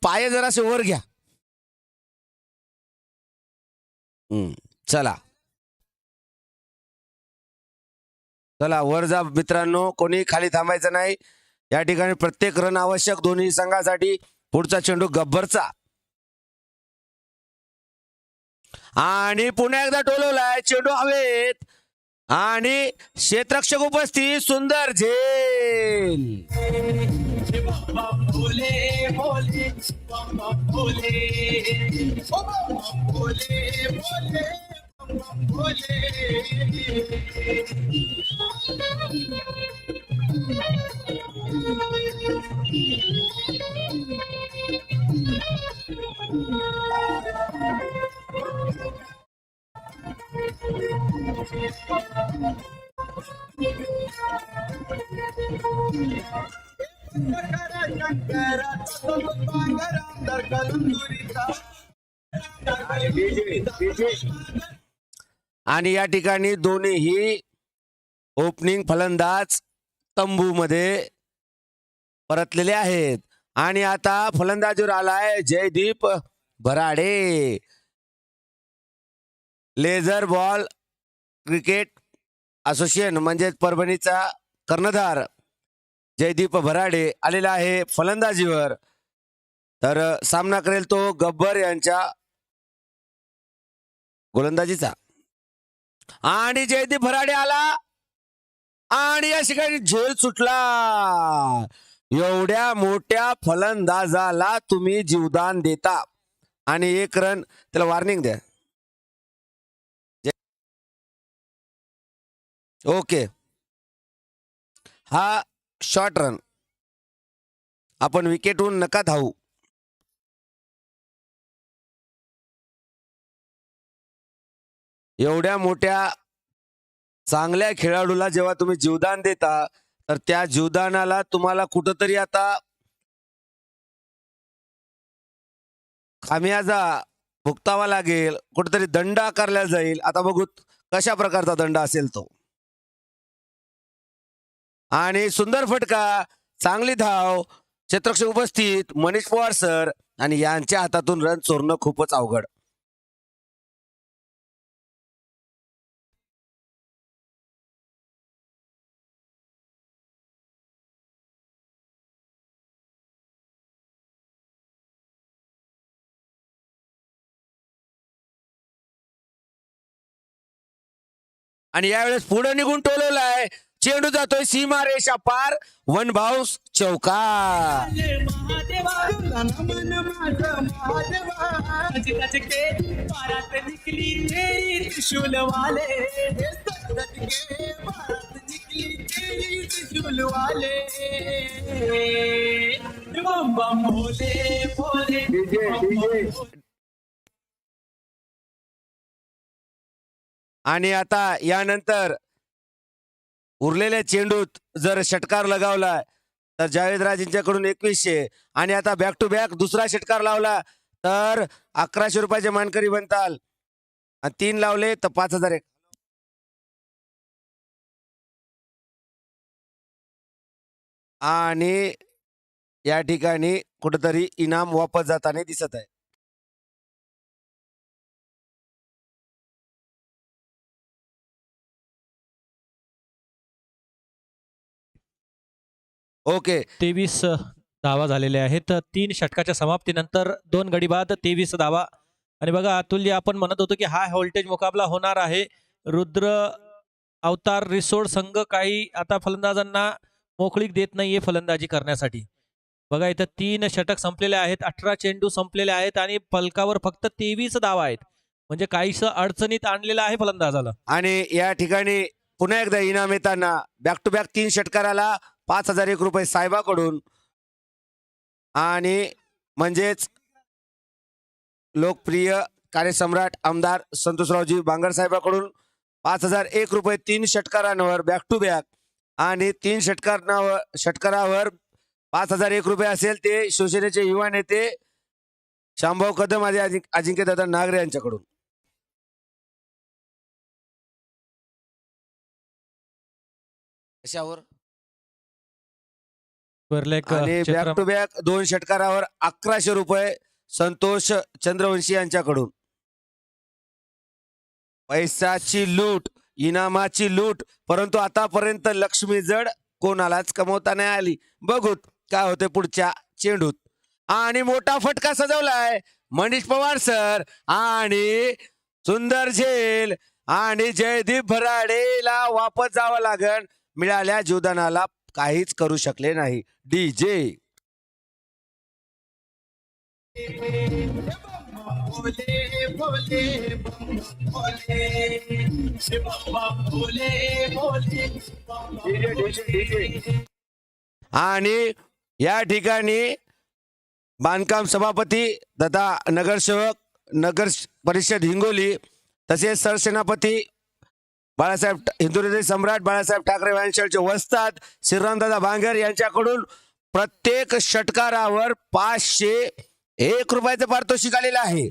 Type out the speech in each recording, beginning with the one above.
पाय जरासे वर घ्या. चला चला वर जा मित्रांनो, कोणी खाली थांबायचं नाही. या ठिकाणी प्रत्येक रन आवश्यक दोन्ही संघासाठी. पुढचा चेंडू गब्बरचा आणि पुन्हा एकदा टोलवलाय चेंडू हवेत आणि क्षेत्ररक्षक उपस्थित. सुंदर झेल. आणि या ठिकाणी दोन्हीही ओपनिंग फलंदाज तंबूमध्ये परतलेले आहेत. आणि आता फलंदाजीवर आलाय Jaydeep Bharade. Leather ball cricket association म्हणजे परभणीचा कर्णधार जयदीप भराडे आलेला आहे फलंदाजीवर. तर सामना करेल तो गब्बर यांच्या गोलंदाजीचा. आणि जयदीप भराडे आला आणि या ठिकाणी झेल सुटला. एवढ्या मोठ्या फलंदाजाला तुम्ही जीवदान देता आणि एक रन त्याला वॉर्निंग द्या. ओके, हा शॉर्ट रन. आपण विकेटहून नका धावू. एवढ्या मोठ्या चांगल्या खेळाडूला जेव्हा तुम्ही जीवदान देता तर त्या जीवदानाला तुम्हाला कुठंतरी आता खामियाजा भुगतावा लागेल, कुठेतरी दंड आकारला जाईल. आता बघू कशा प्रकारचा दंड असेल तो. आणि सुंदर फटका, चांगली धाव, क्षेत्ररक्षक उपस्थित मनीष पवार सर. आणि यांच्या हातातून रन चोरणं खूपच अवघड. आणि यावेळेस पुढे निघून टोलवलाय चेंडू, जातोय सीमा रेषा पार. वन भाऊस चौकार. आणि आता यानंतर उरलेल्या चेंडूत जर षटकार लगावला तर जावेद राजेंच्याकडून 2100. आणि आता बॅक टू बॅक दुसरा षटकार लावला तर 1100 रुपयाचे मानकरी बनताल. 3 लावले तर 5001. आणि या ठिकाणी कुठेतरी इनाम वापस जाताना दिसत आहे. ओके, 23 धावा झालेल्या आहेत. 3 षटकाच्या समाप्तीनंतर 2 गडी बाद 23 धावा. आणि बघा अतुल्य, आपण म्हणत होतो की हाय व्होल्टेज मुकाबला होणार आहे. रुद्र अवतार रिसोड संघ काही आता फलंदाजांना मोकळीक देत नाहीये फलंदाजी करण्यासाठी. बघा इथं 3 षटक संपलेले आहेत, 18 चेंडू संपलेले आहेत आणि फलकावर फक्त 23 धावा आहेत. म्हणजे काहीसं अडचणीत आणलेलं आहे फलंदाजाला. आणि या ठिकाणी पुन्हा एकदा इनाम येताना बॅक टू बॅक 3 षटकाराला 5001 रुपये साहेबाकडून. आणि म्हणजेच लोकप्रिय कार्यसम्राट आमदार संतोषरावजी बांगर साहेबाकडून 5001 रुपये 3 षटकारांवर बॅक टू बॅक. आणि 3 षटकारावर 5001 रुपये असेल ते शिवसेनेचे युवा नेते शामभाऊ कदम आणि अजिंक्यदादा नागरे यांच्याकडून. कशावर स्क्वेअरलेग आणि बॅक क्षेत्र टू बॅक 2 षटकारावर 1100 रुपये संतोष चंद्रवंशी यांच्याकडून. पैशाची लूट, इनामाची लूट, परंतु आतापर्यंत लक्ष्मी जड कोणालाच कमवता नाही आली. बघूत काय होते पुढच्या चेंडूत. आणि मोठा फटका सजवलाय मनीष पवार सर आणि सुंदर झेल आणि जयदीप भराडेला वापस जावं लागन. मिळाल्या जीवदानाला काहीच करू शकले नाही. डीजे आणि या ठिकाणी बांधकाम सभापती तथा नगरसेवक, नगर परिषद हिंगोली, तसेच सरसेनापती बाळासाहेब हिंदुहृदय सम्राट बाळासाहेब ठाकरे वंशाचे वस्ताद श्रीरामदादा भांगर यांच्याकडून प्रत्येक षटकारावर 501 रुपयाचं पारितोषिक आलेलं आहे.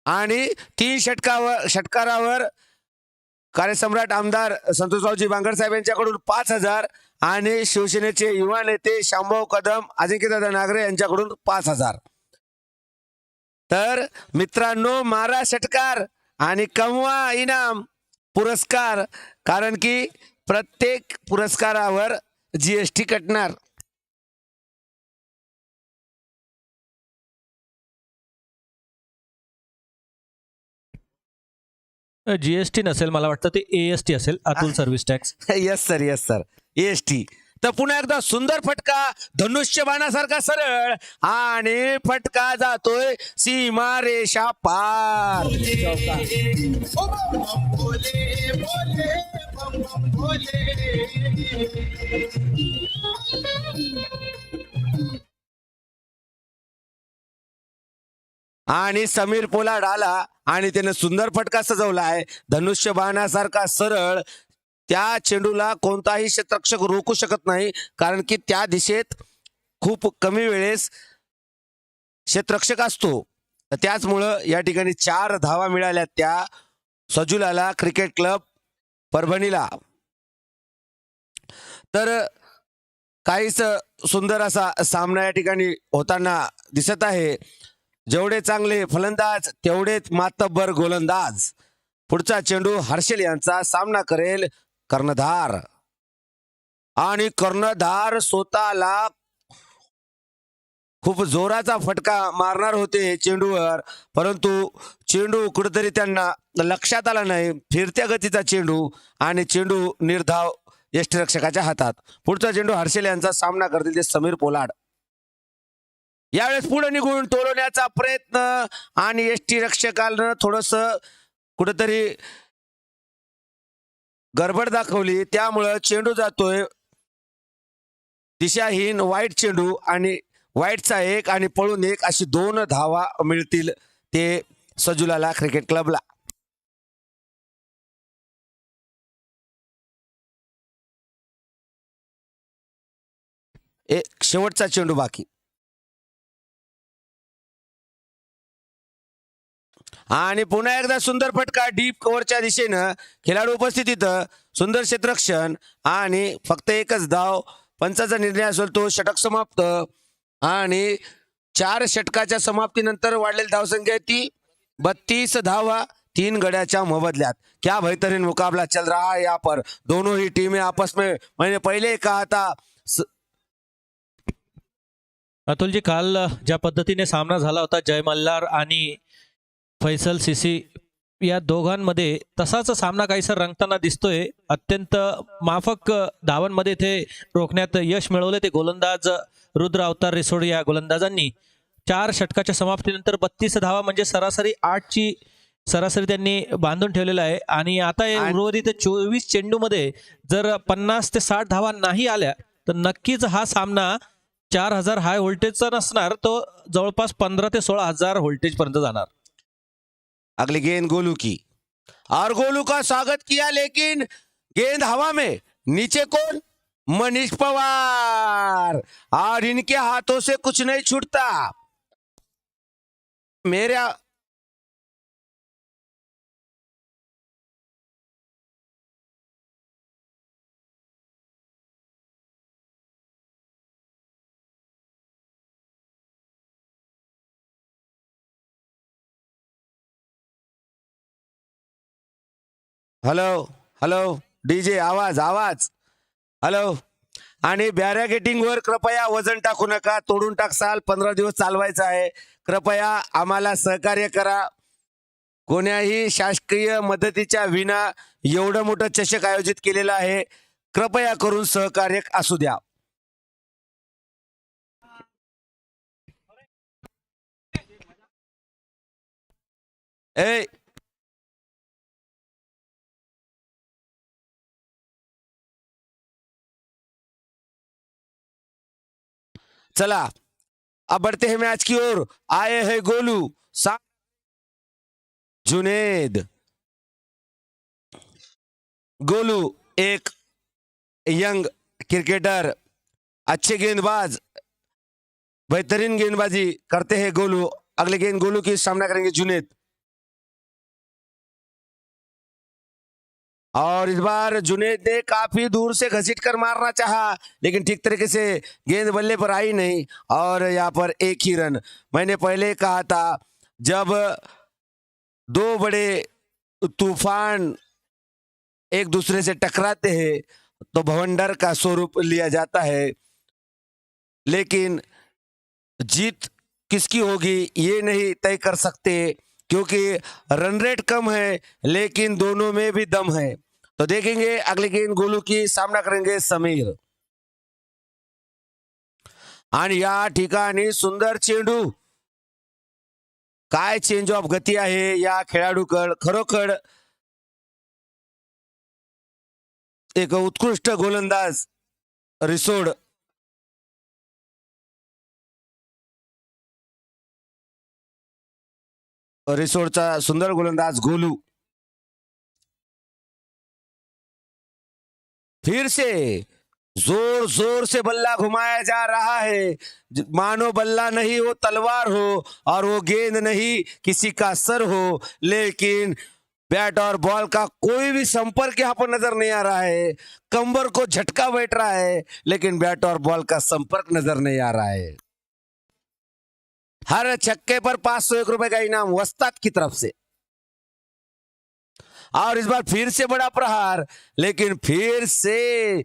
आणि 3 षटकारावर कार्यसम्राट आमदार संतोषरावजी बांगर साहेब यांच्याकडून 5000 आणि शिवसेनेचे युवा नेते शांभाऊ कदम, अजिंक्यदादा नागरे यांच्याकडून 5000. तर मित्रांनो, मारा षटकार आणि कमवा इनाम पुरस्कार, कारण की प्रत्येक पुरस्कारावर जीएसटी कटणार. जीएसटी नसेल, मला वाटतं ते एएसटी असेल, Atul service tax. Yes sir ST. तर पुन्हा एकदा सुंदर फटका, धनुष्य बाणासारखा सरळ, आणि फटका जातोय सीमा रेषा पार. आणि समीर पोलाड आला आणि त्याने सुंदर फटका सजवला आहे, धनुष्य बाणासारखा सरळ. त्या चेंडूला कोणताही क्षेत्ररक्षक रोखू शकत नाही, कारण की त्या दिशेत खूप कमी वेळेस क्षेत्ररक्षक असतो. त्याचमुळं या ठिकाणी 4 धावा मिळाल्या त्या सजुलाला क्रिकेट क्लब परभणीला. तर काहीच सुंदर असा सामना या ठिकाणी होताना दिसत आहे. जेवढे चांगले फलंदाज तेवढेच मातब्बर गोलंदाज. पुढचा चेंडू हर्षल यांचा सामना करेल कर्णधार, आणि कर्णधार स्वतःला खूप जोराचा फटका मारणार होते चेंडूवर, परंतु चेंडू कुठेतरी त्यांना लक्षात आला नाही. फिरत्या गतीचा चेंडू आणि चेंडू निर्धाव यष्टिरक्षकाच्या हातात. पुढचा चेंडू हर्षल यांचा सामना करतील ते समीर पोलाड. यावेळेस पुढे निघून तोलवण्याचा प्रयत्न, आणि यष्टिरक्षकानं थोडस कुठेतरी गडबड दाखवली, त्यामुळं चेंडू जातोय दिशाहीन वाईट चेंडू, आणि वाईटचा 1 आणि पळून 1 अशी 2 धावा मिळतील ते सजुलाला क्रिकेट क्लबला. एक शेवटचा चेंडू बाकी. आणि पुन्हा एकदा सुंदर फटका डीप कव्हरच्या दिशेनं, खेळाडू उपस्थितीत, सुंदर क्षेत्ररक्षण, आणि फक्त एकच धाव. पंचाचा निर्णय असेल तो षटक समाप्त. आणि 4 षटकाच्या समाप्तीनंतर वाढलेली धावसंख्या ती 32 धावा 3 गड्याच्या मोबदल्यात. क्या बेहतरीन मुकाबला चल रहा है यहाँ पर. दोनों ही टीमें आपस में, मैंने पहले ही कहा था. अतुलजी, काल ज्या पद्धतीने सामना झाला होता जय मल्हार आणि फैसल सीसी या दोघांमध्ये, तसाच सामना काहीसा रंगताना दिसतोय. अत्यंत माफक धावांमध्ये ते रोखण्यात यश मिळवले ते गोलंदाज रुद्र अवतार रिसोड या गोलंदाजांनी. 4 षटकाच्या समाप्तीनंतर 32 धावा म्हणजे सरासरी 8ची सरासरी त्यांनी बांधून ठेवलेला आहे. आणि आता उर्वरित 24 चेंडूमध्ये जर 50 ते 60 धावा नाही आल्या तर नक्कीच हा सामना 4000 हाय व्होल्टेजचा नसणार, तो जवळपास 15 ते 16,000 व्होल्टेज पर्यंत जाणार. अगली गेंद गोलू की, और गोलू का स्वागत किया, लेकिन गेंद हवा में. नीचे कौन? मनीष पवार. और इनके हाथों से कुछ नहीं छूटता. मेरा हॅलो हॅलो डीजे आवाज आवाज हॅलो. आणि बॅरिगेटिंग वर कृपया वजन टाकू नका, तोडून टाकसाल. 15 दिवस चालवायचं आहे. कृपया आम्हाला सहकार्य करा. कोण्याही शासकीय मदतीच्या विना एवढं मोठं चषक आयोजित केलेलं आहे. कृपया करून सहकार्य असू द्या. ए चला अब बढ़ते हैं मैच की ओर. आए हैं गोलू सा जुनेद. गोलू एक यंग क्रिकेटर, अच्छे गेंदबाज, बेहतरीन गेंदबाजी करते हैं गोलू. अगले गेंद गोलू की सामना करेंगे जुनेद. और इस बार जुनेद ने काफी दूर से घसीट कर मारना चाहा, लेकिन ठीक तरीके से गेंद बल्ले पर आई नहीं. और यहाँ पर एक ही रन. मैंने पहले कहा था, जब दो बड़े तूफान एक दूसरे से टकराते हैं तो भवंडर का स्वरूप लिया जाता है. लेकिन जीत किसकी होगी ये नहीं तय कर सकते, क्योंकि रन रेट कम है, लेकिन दोनों में भी दम है. तो देखेंगे अगली गेंद गोलू की सामना करेंगे समीर. आणि या ठिकाणी सुंदर चेंडू. काय चेंज ऑफ गती आहे या खेळाडूकड. खरोखर एक उत्कृष्ट गोलंदाज रिसोड. रिसोडचा सुंदर गोलंदाज गोलू. फिर से जोर जोर से बल्ला घुमाया जा रहा है, मानो बल्ला नहीं वो तलवार हो और वो गेंद नहीं किसी का सर हो. लेकिन बैट और बॉल का कोई भी संपर्क यहाँ पर नजर नहीं आ रहा है. कंबर को झटका बैठ रहा है, लेकिन बैट और बॉल का संपर्क नजर नहीं आ रहा है. हर छक्के पर 501 रुपए का इनाम वस्ताद की तरफ से. और इस बार फिर से बड़ा प्रहार, लेकिन फिर से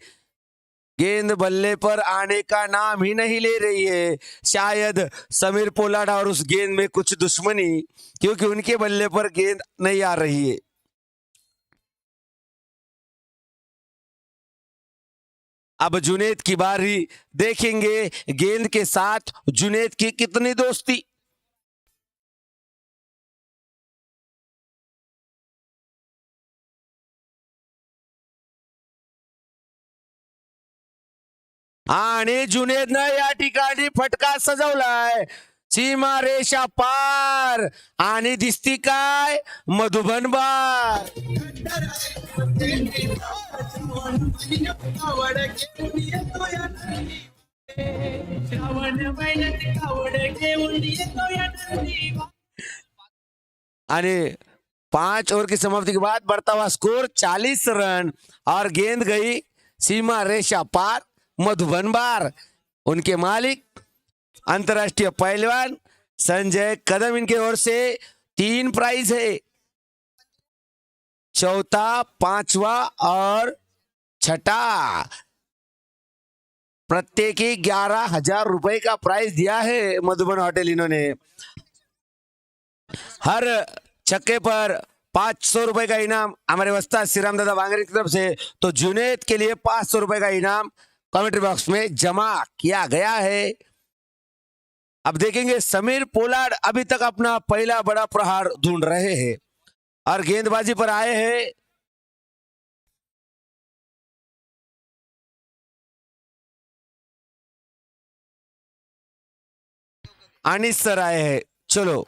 गेंद बल्ले पर आने का नाम ही नहीं ले रही है. शायद समीर पोलार्ड और उस गेंद में कुछ दुश्मनी, क्योंकि उनके बल्ले पर गेंद नहीं आ रही है. अब जुनेद की बारी. देखेंगे गेंद के साथ जुनेद की कितनी दोस्ती. आणि जुनेदनं या ठिकाणी फटका सजवलाय. सीमा रेषा पार आणि दिसती काय मधुबन बार. आणि 5 ओवर की समाप्ति के बाद बढ़ता हुआ स्कोर 40 रन और गेंद गई सीमा रेषा पार मधुबन बार. उनके मालिक अंतर्राष्ट्रीय पहलवान संजय कदम, इनके ओर से 3 प्राइज है. चौथा, पांचवा और छठा, प्रत्येकी 11,000 रुपए का प्राइज दिया है मधुबन होटल इन्होंने. हर छक्के पर 500 रुपए का इनाम हमारे वस्ताद श्रीराम दादा वांगरे की तरफ से. तो जुनेद के लिए 500 रुपए का इनाम कमेंट्री बॉक्स में जमा किया गया है. अब देखेंगे समीर पोलार्ड अभी तक अपना पहला बड़ा प्रहार ढूंढ रहे हैं और गेंदबाजी पर आए हैं. अनिस सर आए हैं. चलो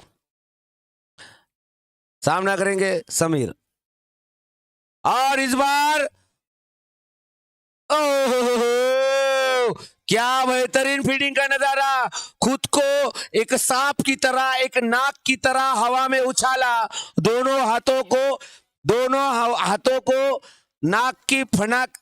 सामना करेंगे समीर. और इस बार ओह, क्या बेहतरीन फील्डिंग का नजारा. खुद को एक सांप की तरह, एक नाक की तरह हवा में उछाला. दोनों हाथों को नाक की फनक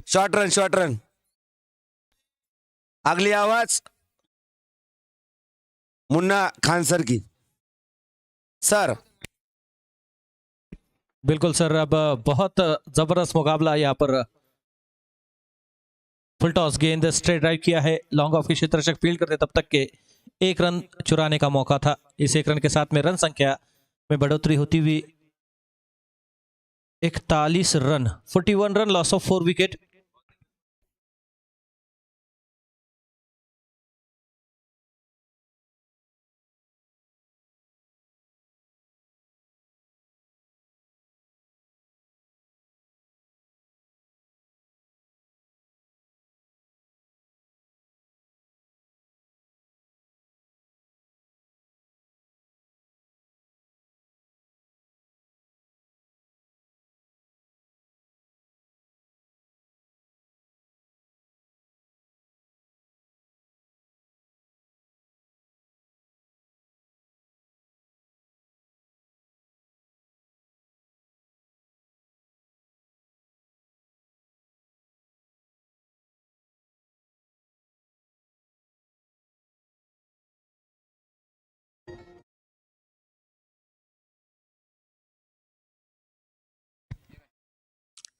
शॉर्ट रन अगली आवाज मुन्ना खान सर की। सर बिल्कुल सर, अब बहुत जबरदस्त मुकाबला यहाँ पर। फुल टॉस गेंद स्ट्रेट ड्राइव किया है, लॉन्ग ऑफ की क्षेत्ररक्षक फील्ड करते तब तक के 1 रन चुराने का मौका था। इस 1 रन के साथ में रन संख्या में बढ़ोतरी होती हुई 41 run, 41 run, loss of 4 wicket.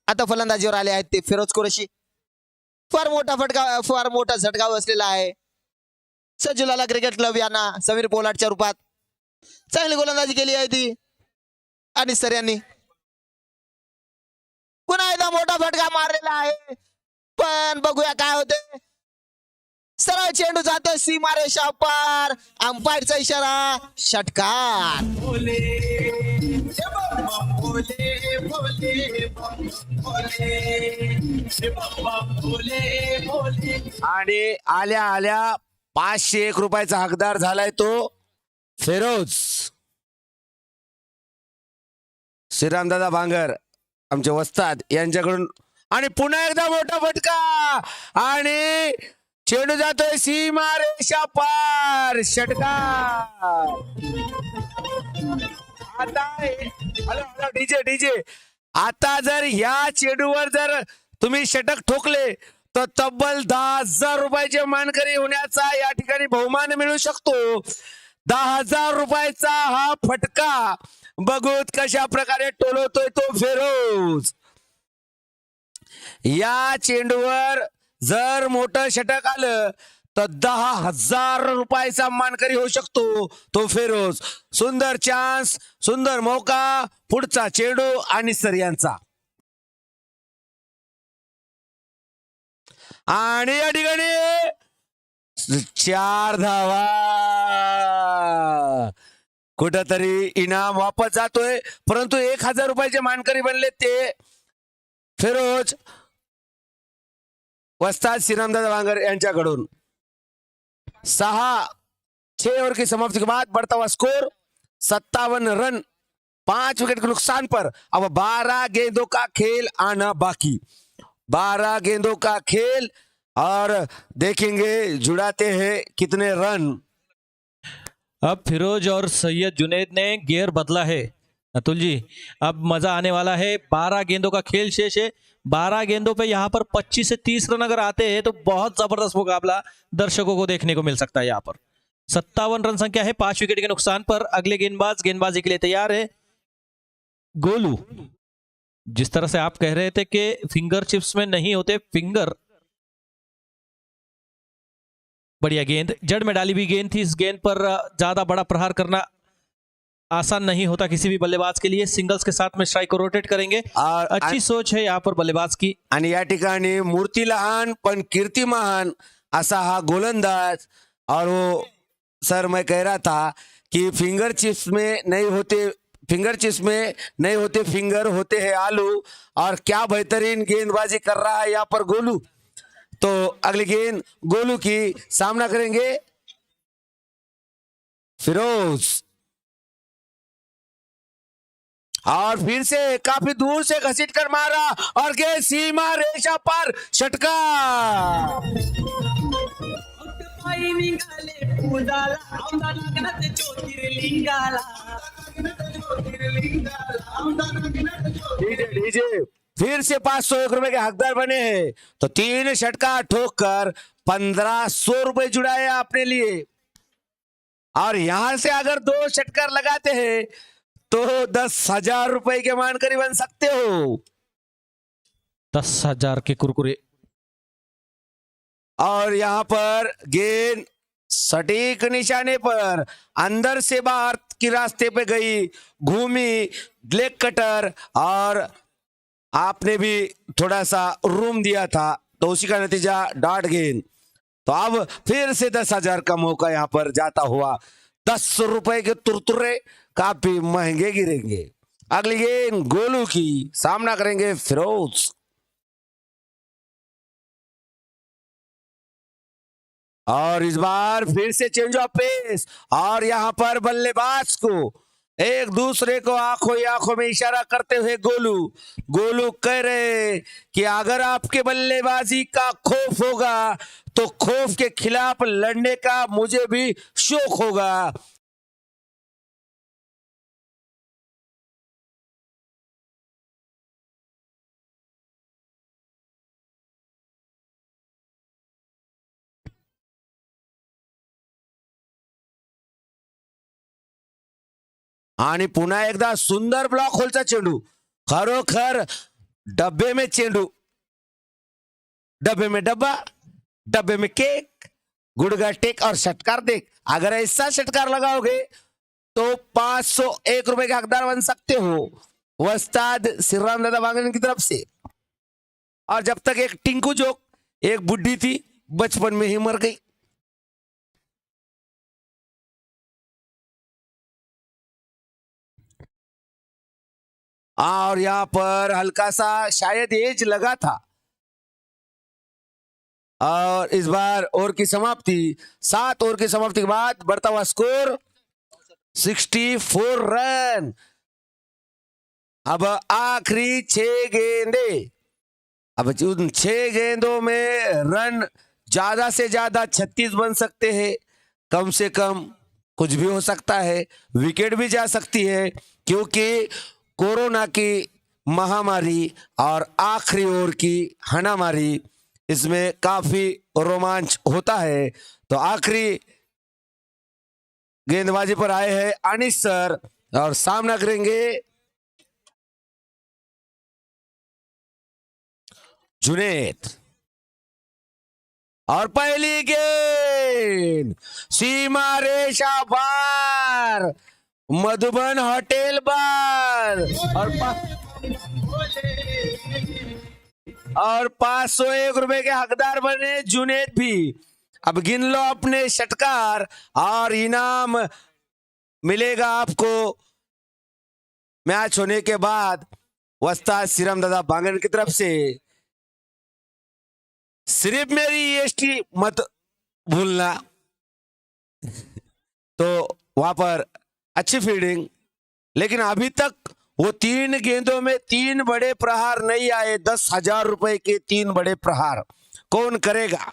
आता फलंदाजीवर आले आहेत ते फिरोज कुरेशी। फार मोठा झटका बसलेला आहे सजुलाला क्रिकेट क्लब यांना समीर पोलाटच्या रूपात। चांगली गोलंदाजी केली आहे ती आणि सर यांनी पुन्हा एकदा मोठा फटका मारलेला आहे, पण बघूया काय होते। सरळ चेंडू जातो सीमारेषा पार, अंपायरचा इशारा, षटकार। आणि आल्या आल्या 501 रुपयाचा हकदार झालाय तो फिरोज श्रीरामदादा भांगर आमचे वस्ताद यांच्याकडून। आणि पुन्हा एकदा मोठा फटका आणि चेंडू जातोय सीमा रेषा पार, षटकार। आता हॅलो डीजे आता जर ह्या चेंडूवर जर तुम्ही षटक ठोकले तर तब्बल 10,000 रुपयाचे मानकरी होण्याचा या ठिकाणी बहुमान मिळू शकतो। 10,000 रुपयाचा हा फटका बघूत कशा प्रकारे टोलवतोय तो फिरोज। या चेंडूवर जर मोठं षटक आलं तर 10,000 रुपयाचा मानकरी होऊ शकतो तो फिरोज। सुंदर चान्स, सुंदर मौका, पुढचा चेंडू आणि सर यांचा। आणि या ठिकाणी 4 धावा, कुठंतरी इनाम वापस जातोय, परंतु 1,000 रुपयाचे मानकरी बनले ते फिरोज वस्ताद श्रीरामदादा भांगर यांच्याकडून। 6 ओवर की समाप्ति के बाद बढ़ता हुआ स्कोर 57 रन, 5 विकेट के नुकसान पर अब 12 गेंदों का खेल आना बाकी। 12 गेंदों का खेल और देखेंगे जुड़ाते हैं कितने रन। अब फिरोज और सैयद जुनैद ने गियर बदला है अतुल जी, अब मजा आने वाला है। 12 गेंदों का खेल शेष है, 12 गेंदों पे यहाँ पर 25 से 30 रन अगर आते हैं तो बहुत जबरदस्त मुकाबला दर्शकों को देखने को मिल सकता है। यहाँ पर 57 रन संख्या है, 5 विकेट के नुकसान पर। अगले गेंदबाजी के लिए तैयार है गोलू। जिस तरह से आप कह रहे थे कि फिंगर चिप्स में नहीं होते फिंगर, बढ़िया गेंद, जड़ में डाली हुई गेंद थी। इस गेंद पर ज्यादा बड़ा प्रहार करना आसान नहीं होता किसी भी बल्लेबाज के लिए। सिंगल्स के साथ में स्ट्राइक को रोटेट करेंगे और अच्छी सोच है यहाँ पर बल्लेबाज की। आणि या ठिकाणी मूर्ती लहान पण कीर्ती महान असा हा गोलंदाज। और वो सर मैं कह रहा था कि फिंगर चिप्स में नहीं होते फिंगर, होते हैं आलू। और क्या बेहतरीन गेंदबाजी कर रहा है यहाँ पर गोलू। तो अगली गेंद गोलू की सामना करेंगे फिरोज, और फिर से काफी दूर से घसीट कर मारा और गेंद सीमा रेषा पार, षटकार। डीजे फिर से 501 रुपए के हकदार बने हैं। तो 3 षटकार ठोककर 1500 रुपए जुड़ाए आपने लिए। और यहां से अगर 2 षटकार लगाते हैं तो 10,000 रुपए के मानकरी बन सकते हो। 10,000 के कुरकुरे। और यहां पर गेंद सटीक निशाने पर अंदर से बाहर की रास्ते पे गई, घूमी, लेग कटर, और आपने भी थोड़ा सा रूम दिया था तो उसी का नतीजा डॉट गेंद। तो अब फिर से 10,000 का मौका यहां पर जाता हुआ। 10 रुपए के तुरतुरे काफी महंगे गिरेंगे। अगली गेंद गोलू की, सामना करेंगे फिरोज। और इस बार फिर से चेंज ऑफ पेस, और यहां पर बल्लेबाज को एक दूसरे को आंखों ही आंखों में इशारा करते हुए गोलू कह रहे कि अगर आपके बल्लेबाजी का खौफ होगा तो खौफ के खिलाफ लड़ने का मुझे भी शौक होगा। आणि पुन्हा एकदा सुंदर ब्लॉक होलचा चेंडू, खरोखर डब्बे में चेंडू, डब्बे में डब्बा, डब्बे में केक, गुड़गा टेक और षटकार देख। अगर ऐसा षटकार लगाओगे तो 501 रुपए के हकदार बन सकते हो वस्ताद श्रीराम दादा बांगन की तरफ से। और जब तक एक टिंकू जोक, एक बुढ़ी थी, बचपन में ही मर गई। और यहां पर हल्का सा शायद एज लगा था। और इस बार ओवर की समाप्ति, 7 ओवर की समाप्ति के बाद बढ़ता हुआ स्कोर 64 रन। अब आखिरी 6 गेंदे, अब उन 6 गेंदों में रन ज्यादा से ज्यादा 36 बन सकते हैं, कम से कम कुछ भी हो सकता है, विकेट भी जा सकती है, क्योंकि कोरोना की महामारी और आखिरी ओवर की हनामारी, इसमें काफी रोमांच होता है। तो आखिरी गेंदबाजी पर आए हैं अनिस सर और सामना करेंगे जुनेद। और पहली गेंद सीमा रेशा बार, मधुबन होटल बार, और 501 रुपए के हकदार बने जुनेद भी। अब गिन लो अपने षटकार और इनाम मिलेगा आपको मैच होने के बाद वस्ताद श्रीराम दादा बांगन की तरफ से। सिर्फ मेरी EST मत भूलना। तो वहां पर अच्छी फील्डिंग, लेकिन अभी तक वो 3 गेंदों में 3 बड़े प्रहार नहीं आए। 10,000 रुपए के 3 बड़े प्रहार कौन करेगा?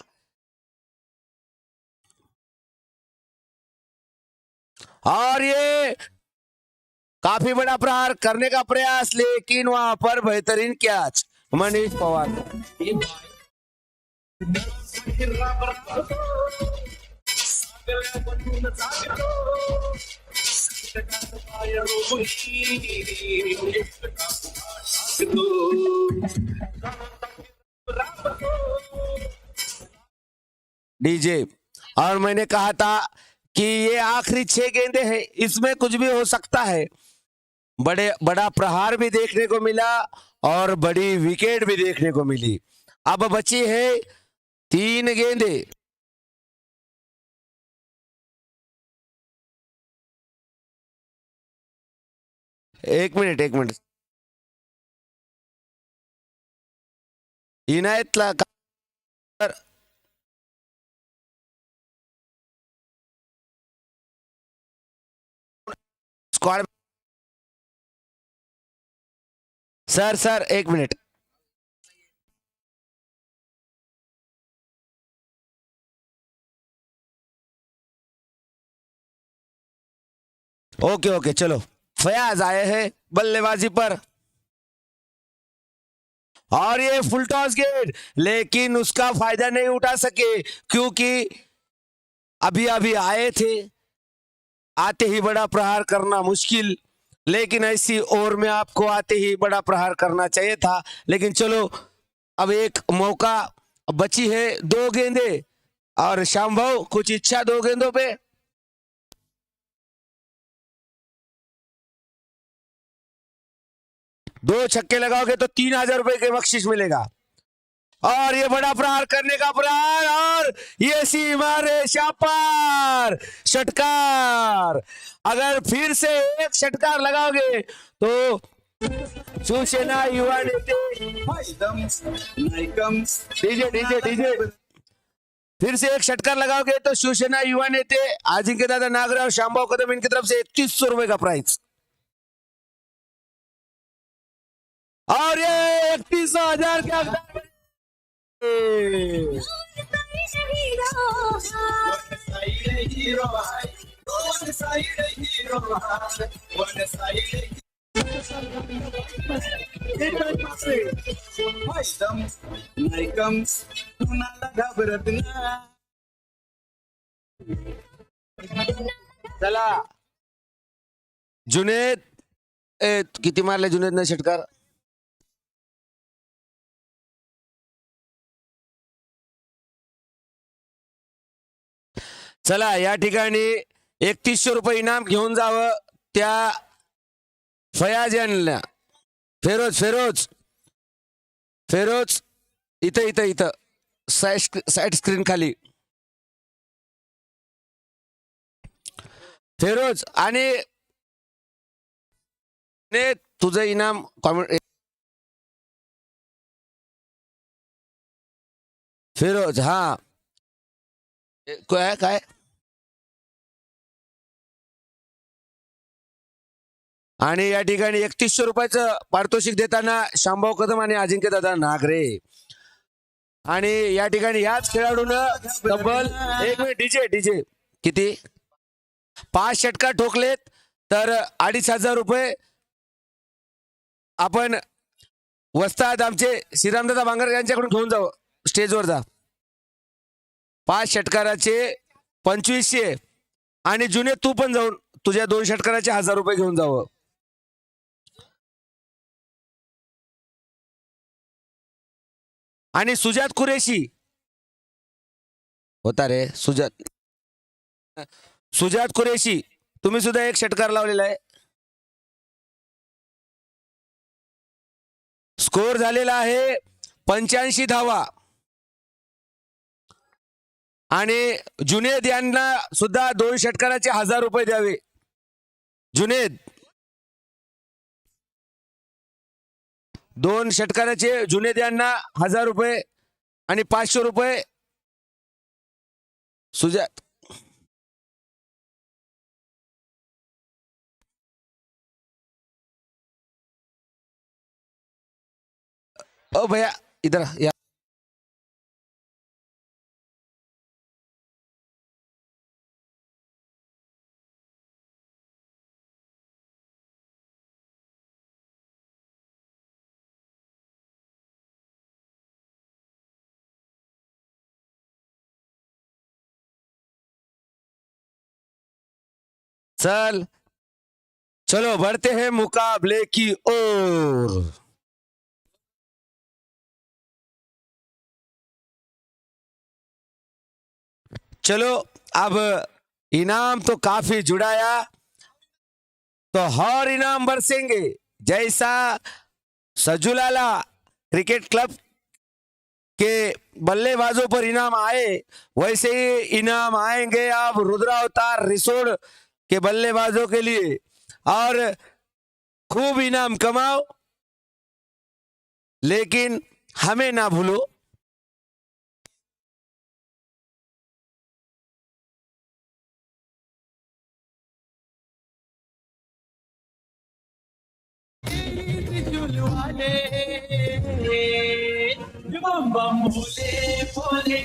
और ये काफी बड़ा प्रहार करने का प्रयास, लेकिन वहां पर बेहतरीन कैच मनीष पवार। डीजे, और मैंने कहा था कि ये आखिरी 6 गेंदे हैं, इसमें कुछ भी हो सकता है। बड़ा प्रहार भी देखने को मिला और बड़ी विकेट भी देखने को मिली। अब बची है 3 गेंदे। एक मिनिट इनायतला स्क्वाड। Sir 1 minute. ओके चलो, फयाज आए हैं बल्लेबाजी पर। और ये फुल टॉस गेट, लेकिन उसका फायदा नहीं उठा सके क्योंकि अभी अभी आए थे, आते ही बड़ा प्रहार करना मुश्किल, लेकिन ऐसी ओवर में आपको आते ही बड़ा प्रहार करना चाहिए था। लेकिन चलो, अब एक मौका बची है, 2 गेंदे, और श्याम भाऊ कुछ इच्छा 2 गेंदों पे। दो छक्के लगाओगे तो 3,000 रुपए के बख्शिश मिलेगा। और ये बड़ा प्रहार करने का प्रहार, और ये सीमा रेखा पार षटकार। अगर फिर से एक षटकार लगाओगे तो शिवसेना युवा नेते डीजे डीजे डीजे फिर से एक षटकार लगाओगे तो शिवसेना युवा नेते अजिंक्य दादा नागरे और श्यामभाऊ कदम इनकी तरफ से 3100 रुपए का प्राइज। और ये 31,000 के हकदार चला जुनेद, किती मारले जुनेदने षटकार? चला या ठिकाणी 3100 रुपये इनाम घेऊन जावं त्या फयाज यांना। फेरोज फेरोज फेरोज इथं इथं इथं साइड स्क्रीन खाली फेरोज, आणि तुझं इनाम कॉमेंट फिरोज। हा काय काय आणि या ठिकाणी 3100 रुपयाचं पारितोषिक देताना श्यामभाऊ कदम आणि अजिंक्य दादा नागरे। आणि या ठिकाणी याच खेळाडूनं तब्बल एक मिनिट डीजे डीजे किती 5 षटकार ठोकलेत तर 2,500 रुपये आपण वस्ताद आमचे श्रीरामदादा बांगर यांच्याकडून घेऊन जाऊ। स्टेजवर जा। 5 षटकाराचे 2500 आणि जुने तू पण जाऊन तुझ्या 2 षटकाराचे 1,000 रुपये घेऊन जावं। आणि सुजात कुरेशी होता रे, सुजात कुरेशी तुम्ही सुद्धा एक षटकार लावलेला आहे। स्कोर झालेला आहे 85 धावा। आणि जुनेद यांना सुद्धा 2 षटकाराचे 1,000 रुपये द्यावे। जुनेद 2 षटकाराचे जुनेद यांना 1,000 रुपये आणि 500 रुपये सुजात। ओ भैया इधर या। चल चलो बढ़ते हैं मुकाबले की ओर। चलो अब इनाम तो काफी जुड़ाया, तो और इनाम बरसेंगे। जैसा सजुलाला क्रिकेट क्लब के बल्लेबाजों पर इनाम आए वैसे ही इनाम आएंगे अब रुद्रावतार रिसोड के बल्लेबाजों के लिए। और खूब इनाम कमाओ, लेकिन हमें ना भूलो। बम बम भोले भोले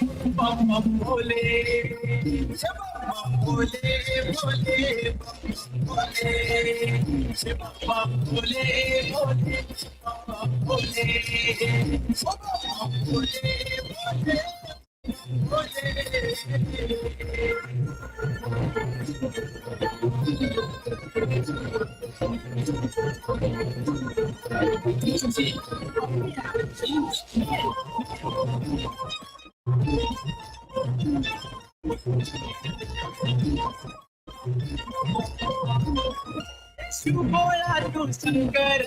शिवभोळा तू शंकर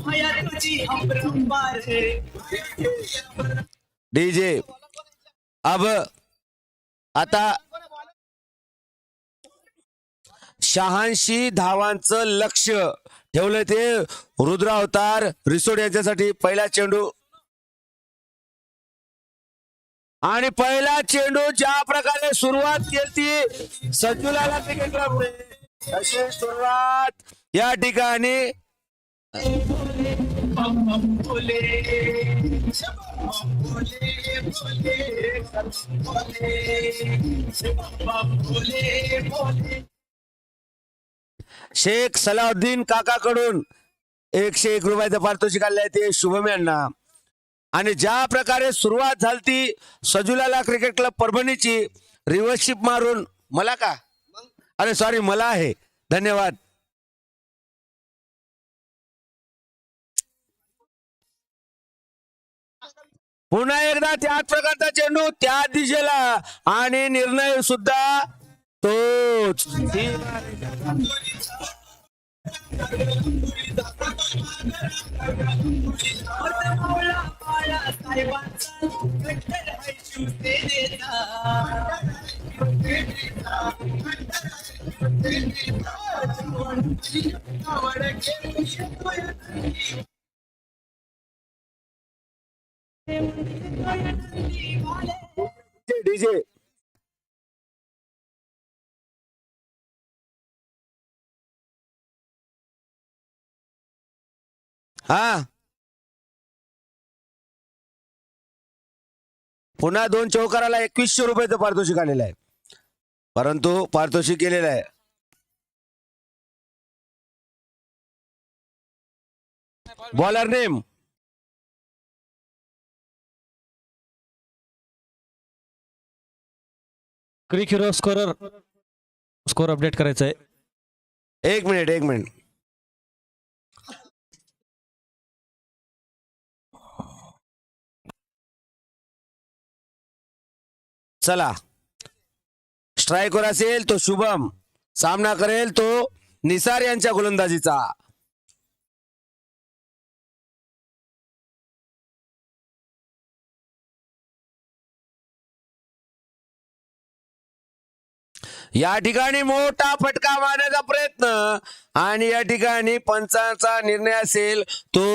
माया तुझी अपरंपार डीजे अब आता 86 धावांचं लक्ष ठेवलं ते रुद्र अवतार रिसोड यांच्यासाठी. पहिला चेंडू आणि पहिला चेंडू ज्या प्रकारे सुरुवात केली सज्जुलाला क्रिकेट क्लबने अशी सुरुवात या ठिकाणी शेख सलाउद्दीन काकाकडून 101 रुपयाचं पारितोषिक आले ते शुभम यांना. आणि ज्या प्रकारे सुरुवात झाली सजुलाला क्रिकेट क्लब परभणीची रिव्हर्सशिप मारून मला का अरे सॉरी मला आहे धन्यवाद. पुन्हा एकदा त्याच प्रकारचा चेंडू त्या दिशेला आणि निर्णय सुद्धा तोच. डीजे हा पुन्हा 2 चौकाराला 2100 रुपयाचं पारितोषिक आलेलं आहे परंतु पारितोषिक केलेलं आहे. बॉलर नेम क्रिक हिरो स्कोर अपडेट करायचा आहे. 1 मिनिट चला. स्ट्रायकर असेल तो शुभम, सामना करेल तो निसार यांच्या गोलंदाजीचा. या ठिकाणी मोठा फटका मारण्याचा प्रयत्न आणि या ठिकाणी पंचांचा निर्णय असेल तो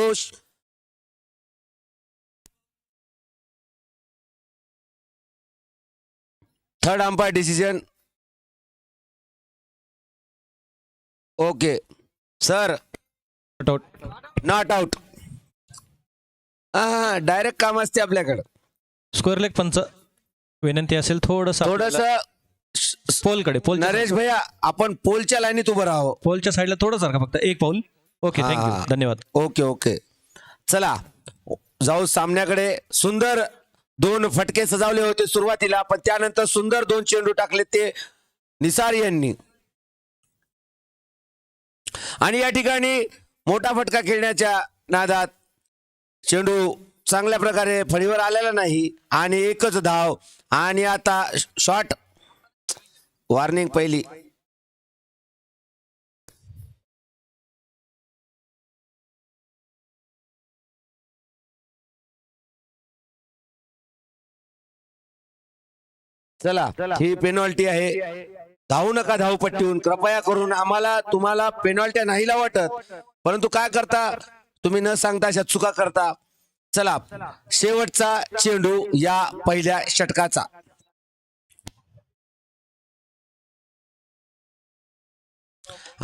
third umpire decision. Okay sir not out. Direct काम असते आपल्याकडे. स्क्वेअर लेग पंच विनंती असेल थोडस पोलकडे नरेश भैया आपण पोलच्या लाईनीत उभं राहावं. पोलच्या साईडला थोडं सारखा फक्त एक पाऊल. ओके थँक्यू धन्यवाद. ओके चला जाऊ सामन्याकडे. सुंदर 2 फटके सजावले होते सुरुवातीला पण त्यानंतर सुंदर 2 चेंडू टाकले ते निसार यांनी. आणि या ठिकाणी मोठा फटका खेळण्याच्या नादात चेंडू चांगल्या प्रकारे फळीवर आलेला नाही आणि एकच धाव. आणि आता शॉट वॉर्निंग पहिली. चला ही पेनॉल्टी आहे. धावू नका धावपट्टीहून कृपया करून. आम्हाला तुम्हाला पेनॉल्ट्या नाही वाटत परंतु काय करता तुम्ही न सांगता अशा चुका करता. चला शेवटचा चेंडू या पहिल्या षटकाचा.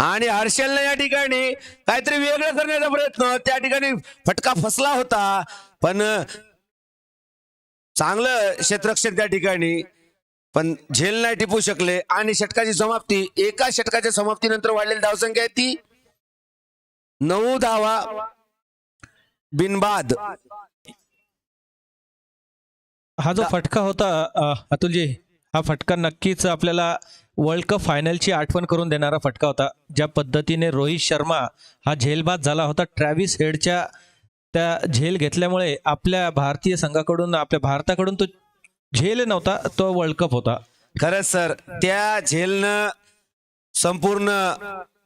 आणि हर्षलने या ठिकाणी काहीतरी वेगळं करण्याचा प्रयत्न त्या ठिकाणी फटका फसला होता पण चांगलं क्षेत्ररक्षण त्या ठिकाणी, पण झेल नाही टिपू शकले आणि षटकाची समाप्ती, एका षटकाच्या समाप्तीनंतर वाढलेली धावसंख्या आहे ती 9 धावा बिनबाद. हा जो फटका होता अतुलजी, हा फटका नक्कीच आपल्याला वर्ल्ड कप फायनलची आठवण करून देणारा फटका होता. ज्या पद्धतीने रोहित शर्मा हा झेलबाद झाला होता, ट्रॅव्हिस हेडच्या त्या झेल घेतल्यामुळे आपल्या भारतीय संघाकडून, आपल्या भारताकडून तो झेल नव्हता, तो वर्ल्ड कप होता. खरंच सर, त्या झेलनं संपूर्ण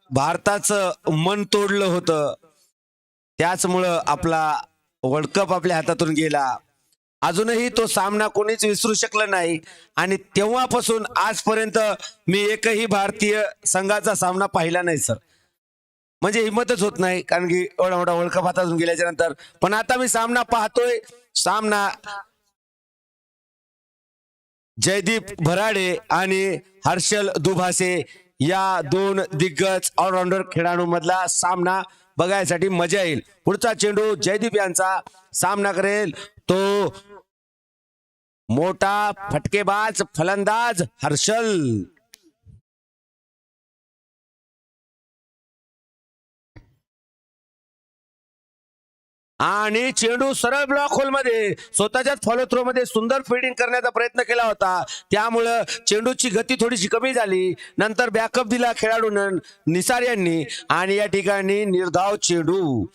भारताचं मन तोडलं होतं. त्याचमुळं आपला वर्ल्ड कप आपल्या हातातून गेला. अजूनही तो सामना कोणीच विसरू शकलं नाही आणि तेव्हापासून आजपर्यंत मी एकही भारतीय संघाचा सामना पाहिला नाही सर. म्हणजे हिंमतच होत नाही, कारण की एवढा मोठा वर्ल्ड कप हातातून गेल्याच्या नंतर. पण आता मी सामना पाहतोय. सामना जयदीप भराडे आणि हर्षल दुभासे या 2 दिग्गज ऑलराऊंडर खेळाडूंमधला सामना बघायसाठी मजा येईल. पुढचा चेंडू जयदीप यांचा सामना करेल तो मोठा फटकेबाज फलंदाज हर्षल. आणि चेंडू सरळ ब्लॉक होल मध्ये स्वतःच्याच फॉलो थ्रो मध्ये सुंदर फिल्डिंग करण्याचा प्रयत्न केला होता. त्यामुळं चेंडूची गती थोडीशी कमी झाली. नंतर बॅकअप दिला खेळाडू निसार यांनी आणि या ठिकाणी निर्धाव चेंडू.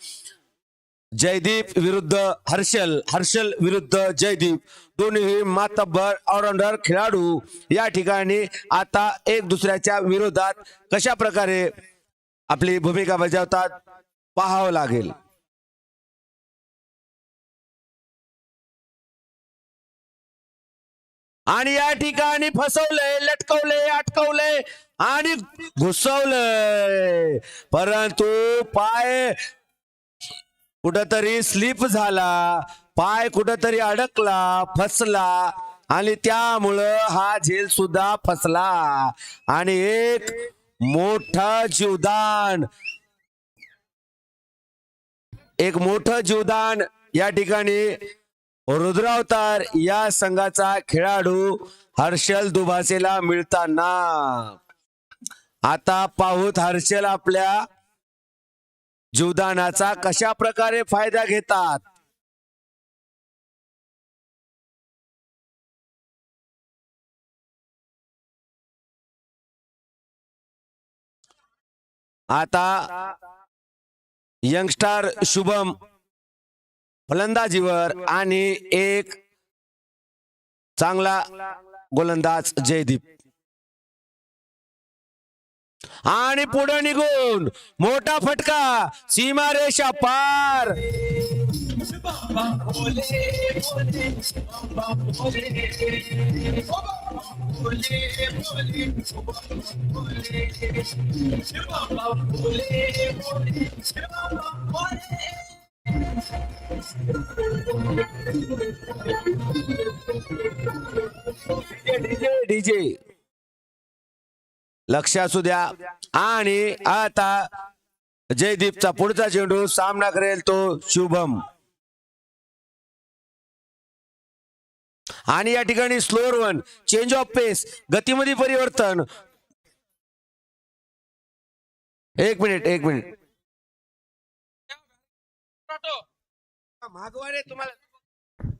जयदीप विरुद्ध हर्षल, हर्षल विरुद्ध जयदीप, दोन्ही मातब्बर ऑलराऊंडर खेळाडू या ठिकाणी आता एक दुसऱ्याच्या विरोधात कशा प्रकारे आपली भूमिका बजावतात पाहावं लागेल. आणि या ठिकाणी फसवलंय, लटकवलंय, अटकवलंय आणि घुसवलंय, परंतु पाय कुठंतरी स्लिप झाला, पाय कुठंतरी अडकला, फसला आणि त्यामुळं हा झेल सुद्धा फसला आणि एक मोठं जीवदान, एक मोठं जीवदान या ठिकाणी रुद्रावतार या संघाचा खेळाडू हर्षल दुभासेला मिळताना. आता पाहूत हर्षल आपल्या जीवदानाचा कशा प्रकारे फायदा घेतात. आता यंगस्टार शुभम फलंदाजीवर आणि एक चांगला गोलंदाज जयदीप. आणि पुढे निघून मोठा फटका, सीमारेषा पार. डीजे लक्ष असू द्या. आणि आता जयदीपचा पुढचा चेंडू सामना करेल तो शुभम. आणि या ठिकाणी slower one, change of pace, गतीमध्ये परिवर्तन. एक मिनिट मागवारे तुम्हाला.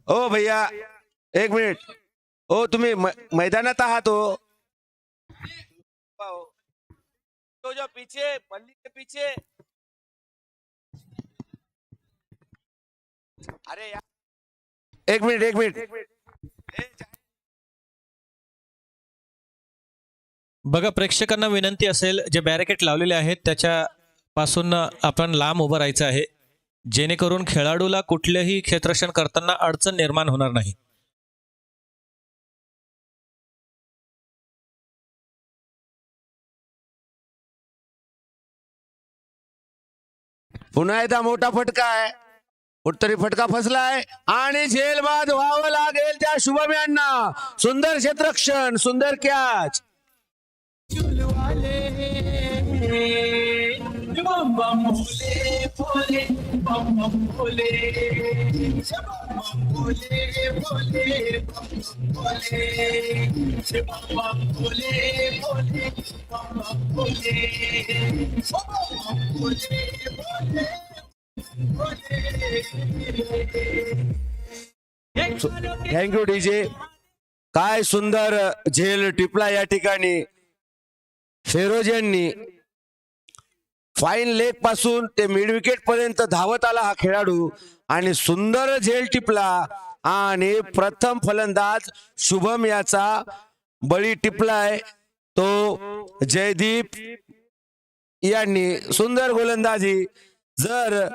ओ भैया एक मिनिट. ओ तुम्ही मैदानात आहात हो. तो जो पीछे बल्ली के पीछे, अरे यार एक मिनिट. बघा, प्रेक्षकांना विनंती असेल, जे बॅरिकेड लावलेले आहेत त्याच्या पासून आपण लांब उभं राहायचं आहे, जेणेकरून खेळाडूला कुठलेही क्षेत्ररक्षण करताना अडचण निर्माण होणार नाही. पुन्हा एकदा मोठा फटका आहे, कुठतरी फटका फसलाय आणि झेलबाद व्हावं लागेल त्या शुभम यांना. सुंदर क्षेत्ररक्षण, सुंदर कॅच. बम बम भोले भोले बम बम भोले बम बम भोले भोले बम बम भोले बम बम भोले भोले बम बम भोले बम बम भोले भोले थँक्यू डीजे. काय सुंदर झेल टिपला या ठिकाणी. फेरोज यांनी फाईन लेग पासून ते मिड विकेट पर्यंत धावत आला हा खेळाडू आणि सुंदर झेल टिपला आणि प्रथम फलंदाज शुभम याचा बळी टिपलाय तो जयदीप यांनी. सुंदर गोलंदाजी. जर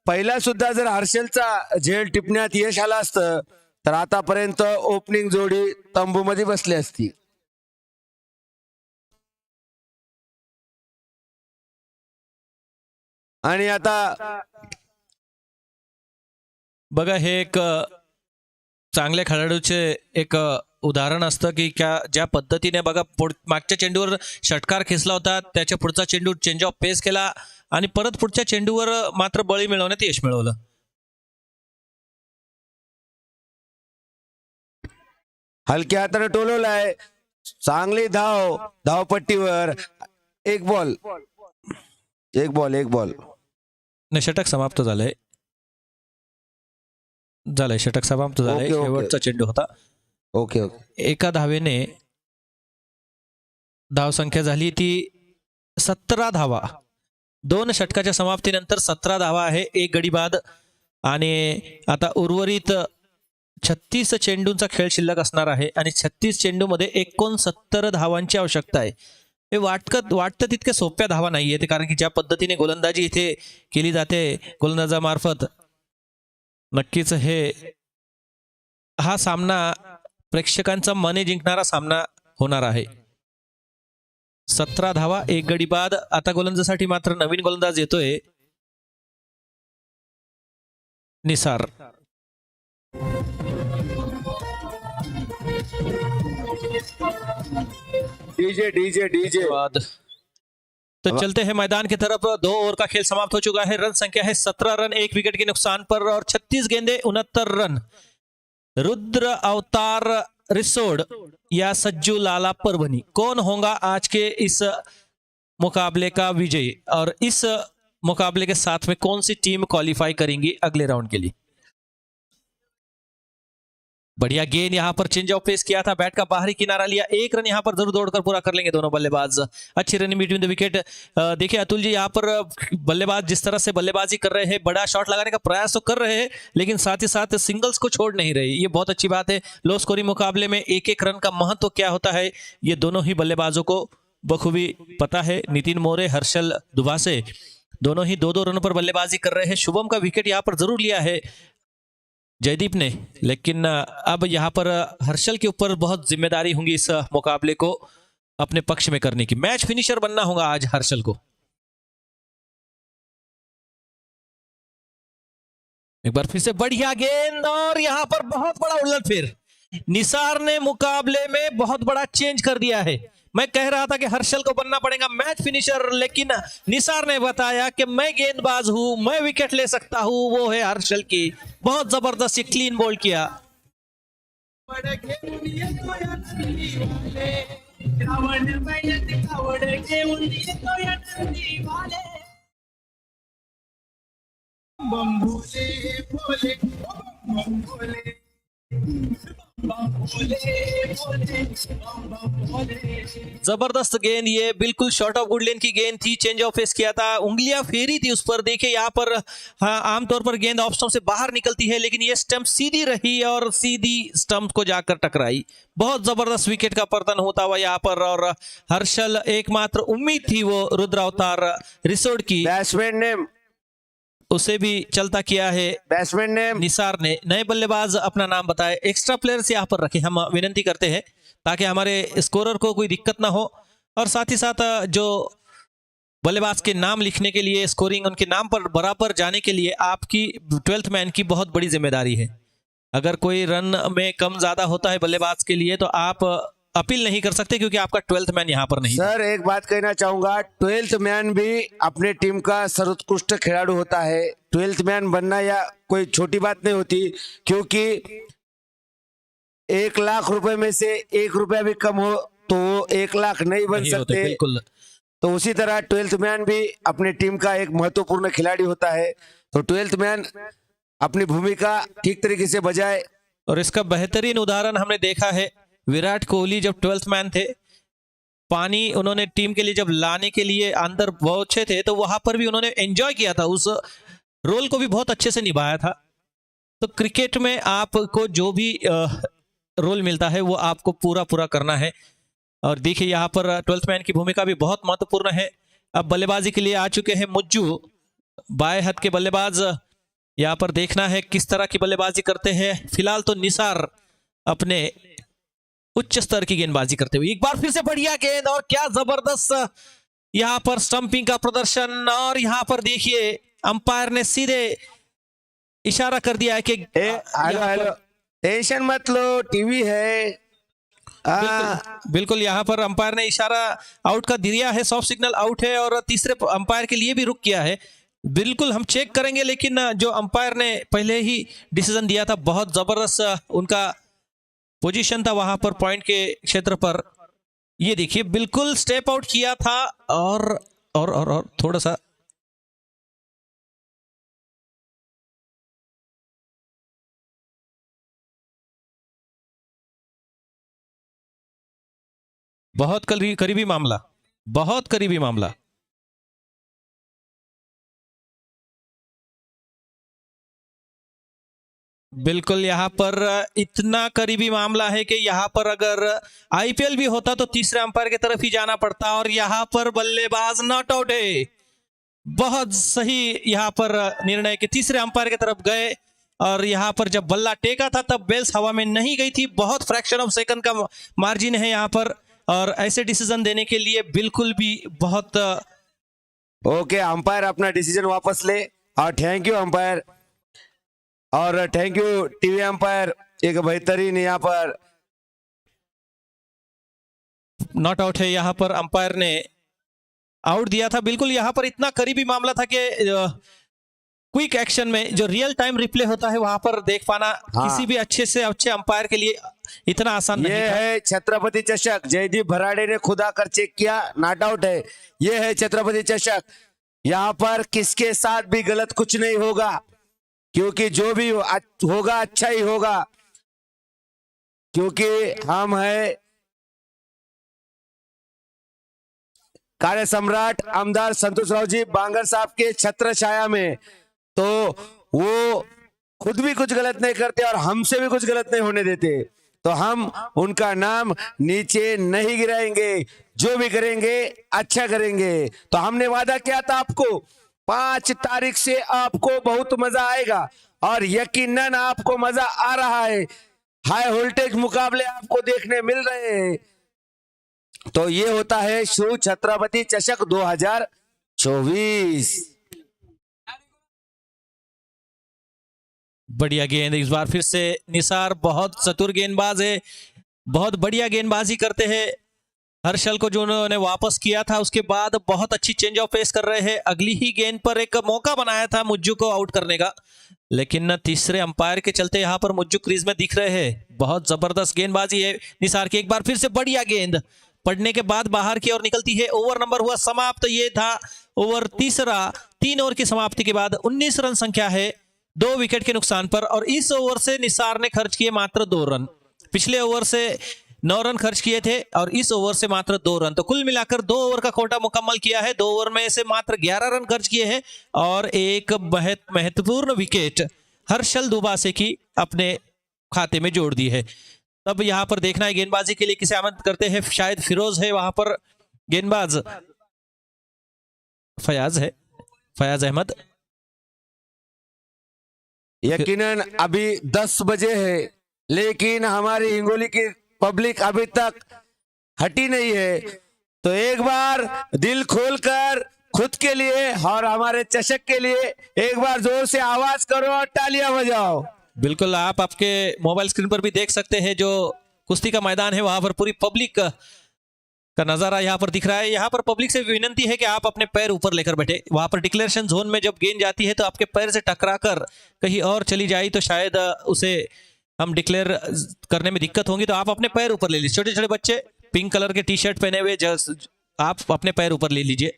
पहिला सुद्धा जर हर्षलचा झेल टिपण्यात यश आलं असतं तर आतापर्यंत ओपनिंग जोडी तंबूमध्ये बसली असती. आणि आता बघा हे एक चांगल्या खेळाडूचे एक उदाहरण असतं की ज्या पद्धतीने बघा मागच्या चेंडूवर षटकार खेचला होता, त्याच्या पुढचा चेंडू चेंज ऑफ पेस केला आणि परत पुढच्या चेंडूवर मात्र बळी मिळवण्यात यश मिळवलं. हलक्या हाताने टोलवलाय. चांगली धावपट्टीवर. एक बॉल. नाही, षटक समाप्त झालंय. षटक समाप्त झालंय. ओके. शेवटचा चेंडू होता. ओके. एका धावेने धावसंख्या झाली ती 17 धावा. 2 षटकाच्या समाप्तीनंतर 17 धावा आहे, 1 गडी बाद. आणि आता उर्वरित 36 चेंडूंचा खेळ शिल्लक असणार आहे आणि 36 चेंडूमध्ये 69 धावांची आवश्यकता आहे. हे वाटतं तितक्या सोप्या धावा नाहीये ते, कारण की ज्या पद्धतीने गोलंदाजी इथे केली जाते गोलंदाजामार्फत, नक्कीच हा सामना प्रेक्षकांचा मने जिंकणारा सामना होणार आहे. 17 धावा, 1 गडी बाद. आता गोलंदाजासाठी मात्र नवीन गोलंदाज येतोय, निसार. डीजे. तो चलते हैं मैदान की तरफ. 2 ओवर का खेल समाप्त हो चुका है. रन संख्या है 17 रन 1 विकेट के नुकसान पर और 36 गेंदे 69 रन. रुद्र अवतार रिसोड या सज्जू लाला परभनी, कौन होगा आज के इस मुकाबले का विजयी और इस मुकाबले के साथ में कौन सी टीम क्वालिफाई करेंगी अगले राउंड के लिए? बढ़िया गेंद यहां पर चेंज ऑफ पेस किया था, बैट का बाहरी किनारा लिया. 1 रन यहां पर जरूर दौड़कर पूरा कर लेंगे दोनों बल्लेबाज. अच्छी रनिंग बिटवीन द विकेट. देखिए अतुल जी, यहां पर बल्लेबाज जिस तरह से बल्लेबाजी कर रहे हैं, बड़ा शॉट लगाने का प्रयास तो कर रहे हैं लेकिन साथ ही साथ सिंगल्स को छोड़ नहीं रहे. ये बहुत अच्छी बात है. लो स्कोरिंग मुकाबले में 1-1 रन का महत्व क्या होता है ये दोनों ही बल्लेबाजों को बखूबी पता है. नितिन मोरे, हर्षल दुभासे दोनों ही 2-2 रनों पर बल्लेबाजी कर रहे हैं. शुभम का विकेट यहां पर जरूर लिया है जयदीप ने, लेकिन अब यहां पर हर्षल के ऊपर बहुत जिम्मेदारी होंगी इस मुकाबले को अपने पक्ष में करने की. मैच फिनिशर बनना होगा आज हर्षल को. एक बार फिर से बढ़िया गेंद और यहां पर बहुत बड़ा उलटफेर. निसार ने मुकाबले में बहुत बड़ा चेंज कर दिया है. मैं कह रहा था कि हर्षल को बनना पड़ेगा मैच फिनिशर, लेकिन निसार ने बताया कि मैं गेंदबाज हूं, मैं विकेट ले सकता हूं, वो है हर्षल की. बहुत जबरदस्त क्लीन बॉल किया. बम भोले भोले बम भोले जबरदस्त गेंद, ये बिल्कुल शॉर्ट ऑफ गुड लेन की गेंद थी. चेंज ऑफ फेस किया था, उंगलियां फेरी थी उस पर. देखिए यहाँ पर आमतौर पर गेंद ऑफ स्टंप से बाहर निकलती है, लेकिन ये स्टंप सीधी रही और सीधी स्टंप को जाकर टकराई. बहुत जबरदस्त विकेट का पतन होता हुआ यहाँ पर. और हर्षल एकमात्र उम्मीद थी वो रुद्र अवतार रिसोड की, बैट्समैन ने उसे भी चलता किया है बैट्समैन ने निसार ने. नए बल्लेबाज अपना नाम बताए. एक्स्ट्रा प्लेयर्स यहाँ पर रखे, हम विनती करते हैं ताकि हमारे स्कोरर को कोई दिक्कत ना हो. और साथ ही साथ जो बल्लेबाज के नाम लिखने के लिए, स्कोरिंग उनके नाम पर बराबर जाने के लिए आपकी 12th मैन की बहुत बड़ी जिम्मेदारी है. अगर कोई रन में कम ज्यादा होता है बल्लेबाज के लिए तो आप अपील नहीं कर सकते क्योंकि आपका 12th मैन यहाँ पर नहीं था। सर एक बात कहना चाहूंगा, 12th मैन भी अपने टीम का सर्वोत्कृष्ट खिलाड़ी होता है। 12th मैन बनना या कोई छोटी बात नहीं होती, क्योंकि 1,00,000 रुपए में से 1 रुपया भी कम हो तो वो 1,00,000 नहीं बन नहीं होते, सकते। बिल्कुल। तो उसी तरह 12th मैन भी अपनी टीम का एक महत्वपूर्ण खिलाड़ी होता है। तो 12th मैन अपनी भूमिका ठीक तरीके से बजाए। और इसका बेहतरीन उदाहरण हमने देखा है, विराट कोहली जब 12th मैन थे, पानी उन्होंने टीम के लिए जब लाने के लिए अंदर पहुंचे थे तो वहां पर भी उन्होंने एंजॉय किया था, उस रोल को भी बहुत अच्छे से निभाया था। तो क्रिकेट में आपको जो भी रोल मिलता है वो आपको पूरा पूरा करना है। और देखिए यहाँ पर 12th मैन की भूमिका भी बहुत महत्वपूर्ण है। अब बल्लेबाजी के लिए आ चुके हैं मुज्जू, बाएं हाथ के बल्लेबाज। यहाँ पर देखना है किस तरह की बल्लेबाजी करते हैं। फिलहाल तो निसार अपने उच्च स्तर की गेंदबाजी करते हुए, एक बार फिर से बढ़िया गेंद और क्या जबरदस्त यहाँ पर स्टंपिंग का प्रदर्शन। और यहाँ पर देखिए अंपायर ने सीधे इशारा कर दिया है कि हेलो हेलो, टेंशन मत लो, टीवी है। बिल्कुल यहाँ पर अंपायर ने इशारा आउट का दिया है, सॉफ्ट सिग्नल आउट है और तीसरे अंपायर के लिए भी रुक किया है। बिल्कुल हम चेक करेंगे, लेकिन जो अंपायर ने पहले ही डिसीजन दिया था, बहुत जबरदस्त उनका पोजीशन था वहां पर पॉइंट के क्षेत्र पर। ये देखिए बिल्कुल स्टेप आउट किया था और थोड़ा सा बहुत करीबी मामला, बहुत करीबी मामला। बिल्कुल यहाँ पर इतना करीबी मामला है कि यहाँ पर अगर आईपीएल भी होता तो तीसरे अंपायर की तरफ ही जाना पड़ता। और यहाँ पर बल्लेबाज नॉट आउट है। बहुत सही यहाँ पर निर्णय कि तीसरे अंपायर की तरफ गए। और यहाँ पर जब बल्ला टेका था तब बेल्स हवा में नहीं गई थी। बहुत फ्रैक्शन ऑफ सेकंड का मार्जिन है यहाँ पर, और ऐसे डिसीजन देने के लिए बिल्कुल भी बहुत ओके, अंपायर अपना डिसीजन वापस ले। और थैंक यू अंपायर, और थैंक यू टीवी अंपायर, एक बेहतरीन यहाँ पर नॉट आउट है। यहाँ पर अंपायर ने आउट दिया था। बिल्कुल यहाँ पर इतना करीबी मामला था कि क्विक एक्शन में जो रियल टाइम रिप्ले होता है वहां पर देख पाना किसी भी अच्छे से अच्छे अंपायर के लिए इतना आसान नहीं ये था। है छत्रपति चषक। जयदीप भराड़े ने खुद आकर चेक किया, नॉट आउट है। ये है छत्रपति चषक। यहाँ पर किसके साथ भी गलत कुछ नहीं होगा, क्योंकि जो भी होगा अच्छा ही होगा, क्योंकि हम है कार्य सम्राट आमदार संतोषराव जी बांगर साहब के छत्र छाया में। तो वो खुद भी कुछ गलत नहीं करते और हमसे भी कुछ गलत नहीं होने देते। तो हम उनका नाम नीचे नहीं गिराएंगे, जो भी करेंगे अच्छा करेंगे। तो हमने वादा किया था आपको 5 तारीख से आपको बहुत मजा आएगा, और यकीनन आपको मजा आ रहा है। हाई वोल्टेज मुकाबले आपको देखने मिल रहे हैं। तो ये होता है शिव छत्रपति चषक 2024। बढ़िया गेंद इस बार फिर से निसार, बहुत चतुर गेंदबाज है, बहुत बढ़िया गेंदबाजी करते हैं। हर्षल को जो उन्होंने वापस किया था उसके बाद बहुत अच्छी चेंज ऑफ पेस कर रहे हैं। अगली ही गेंद पर एक मौका बनाया था मुज्जू को आउट करने का, लेकिन तीसरे अंपायर के चलते यहां पर मुज्जू क्रीज में दिख रहे हैं। बहुत जबरदस्त गेंदबाजी है निसार की। एक बार फिर से बढ़िया गेंद पड़ने के बाद बाहर की ओर निकलती है। ओवर नंबर हुआ समाप्त। ये था ओवर तीसरा। 3 ओवर की समाप्ति के बाद 19 रन संख्या है 2 विकेट के नुकसान पर। और इस ओवर से निसार ने खर्च किए मात्र 2 रन। पिछले ओवर से 9 रन खर्च किए थे और इस ओवर से मात्र 2 रन। तो कुल मिलाकर 2 ओवर का कोटा मुकम्मल किया है। 2 ओवर में से मात्र 11 रन खर्च किए हैं और एक महत्वपूर्ण विकेट हर्षल दुबासे की अपने खाते में जोड़ दी है। तब यहां पर देखना है गेंदबाजी के लिए किसे आमंत्रित करते हैं। शायद फिरोज है वहां पर गेंदबाज, फयाज है, फयाज अहमद। यकीनन अभी 10 बजे है, लेकिन हमारी हिंगोली की पब्लिक अभी तक हटी नहीं है। तो एक बार दिल खोलकर खुद के लिए और हमारे चषक के लिए एक बार जोर से आवाज करो और तालियां बजाओ। बिल्कुल, आप आपके मोबाइल स्क्रीन पर भी देख सकते हैं जो कुश्ती का मैदान है, वहां पर पूरी पब्लिक का नजारा यहाँ पर दिख रहा है। यहाँ पर पब्लिक से विनंती है कि आप अपने पैर ऊपर लेकर बैठे। वहां पर डिक्लेरेशन जोन में जब गेंद जाती है तो आपके पैर से टकराकर कहीं और चली जाए तो शायद उसे हम डिक्लेयर करने में दिक्कत होगी, तो आप अपने पैर ऊपर ले लीजिए। छोटे छोटे बच्चे पिंक कलर के टी शर्ट पहने हुए, आप अपने पैर ऊपर ले लीजिए।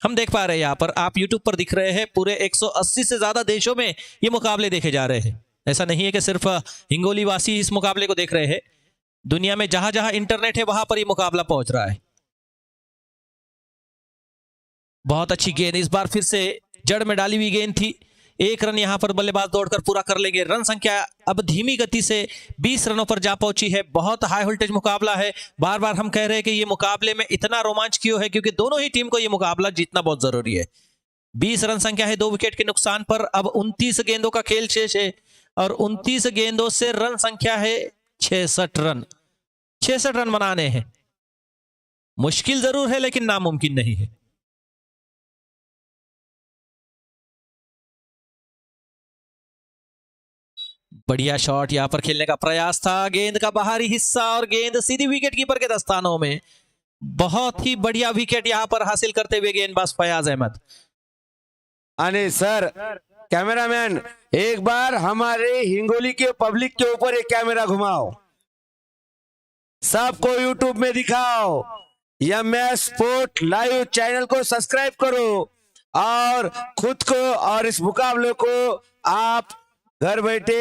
हम देख पा रहे हैं यहाँ पर, आप यूट्यूब पर दिख रहे हैं, पूरे 180 से ज्यादा देशों में ये मुकाबले देखे जा रहे हैं। ऐसा नहीं है कि सिर्फ हिंगोली वासी इस मुकाबले को देख रहे हैं, दुनिया में जहां जहां इंटरनेट है वहां पर ये मुकाबला पहुंच रहा है। बहुत अच्छी गेंद, इस बार फिर से जड़ में डाली हुई गेंद थी। 1 रन यहां पर बल्लेबाज दौड़कर पूरा कर लेंगे। रन संख्या अब धीमी गति से 20 रनों पर जा पहुंची है। बहुत हाई वोल्टेज मुकाबला है। बार बार हम कह रहे हैं कि ये मुकाबले में इतना रोमांच क्यों है, क्योंकि दोनों ही टीम को ये मुकाबला जीतना बहुत जरूरी है। 20 रन संख्या है 2 विकेट के नुकसान पर। अब 29 गेंदों का खेल शेष है और 29 गेंदों से रन संख्या है 66 रन। 66 रन बनाने हैं, मुश्किल जरूर है लेकिन नामुमकिन नहीं है। बढ़िया शॉट यहां पर खेलने का प्रयास था, गेंद का बाहरी हिस्सा और गेंद सीधी विकेट कीपर के दस्तानों में। बहुत ही बढ़िया विकेट यहां पर हासिल करते हुए गेंदबाज फयाज अहमद। आणि सर कैमरामैन, एक बार हमारे हिंगोली के पब्लिक के ऊपर एक कैमरा घुमाओ, सबको यूट्यूब में दिखाओ। एमएस स्पोर्ट लाइव चैनल को सब्सक्राइब करो और खुद को और इस मुकाबले को आप घर बैठे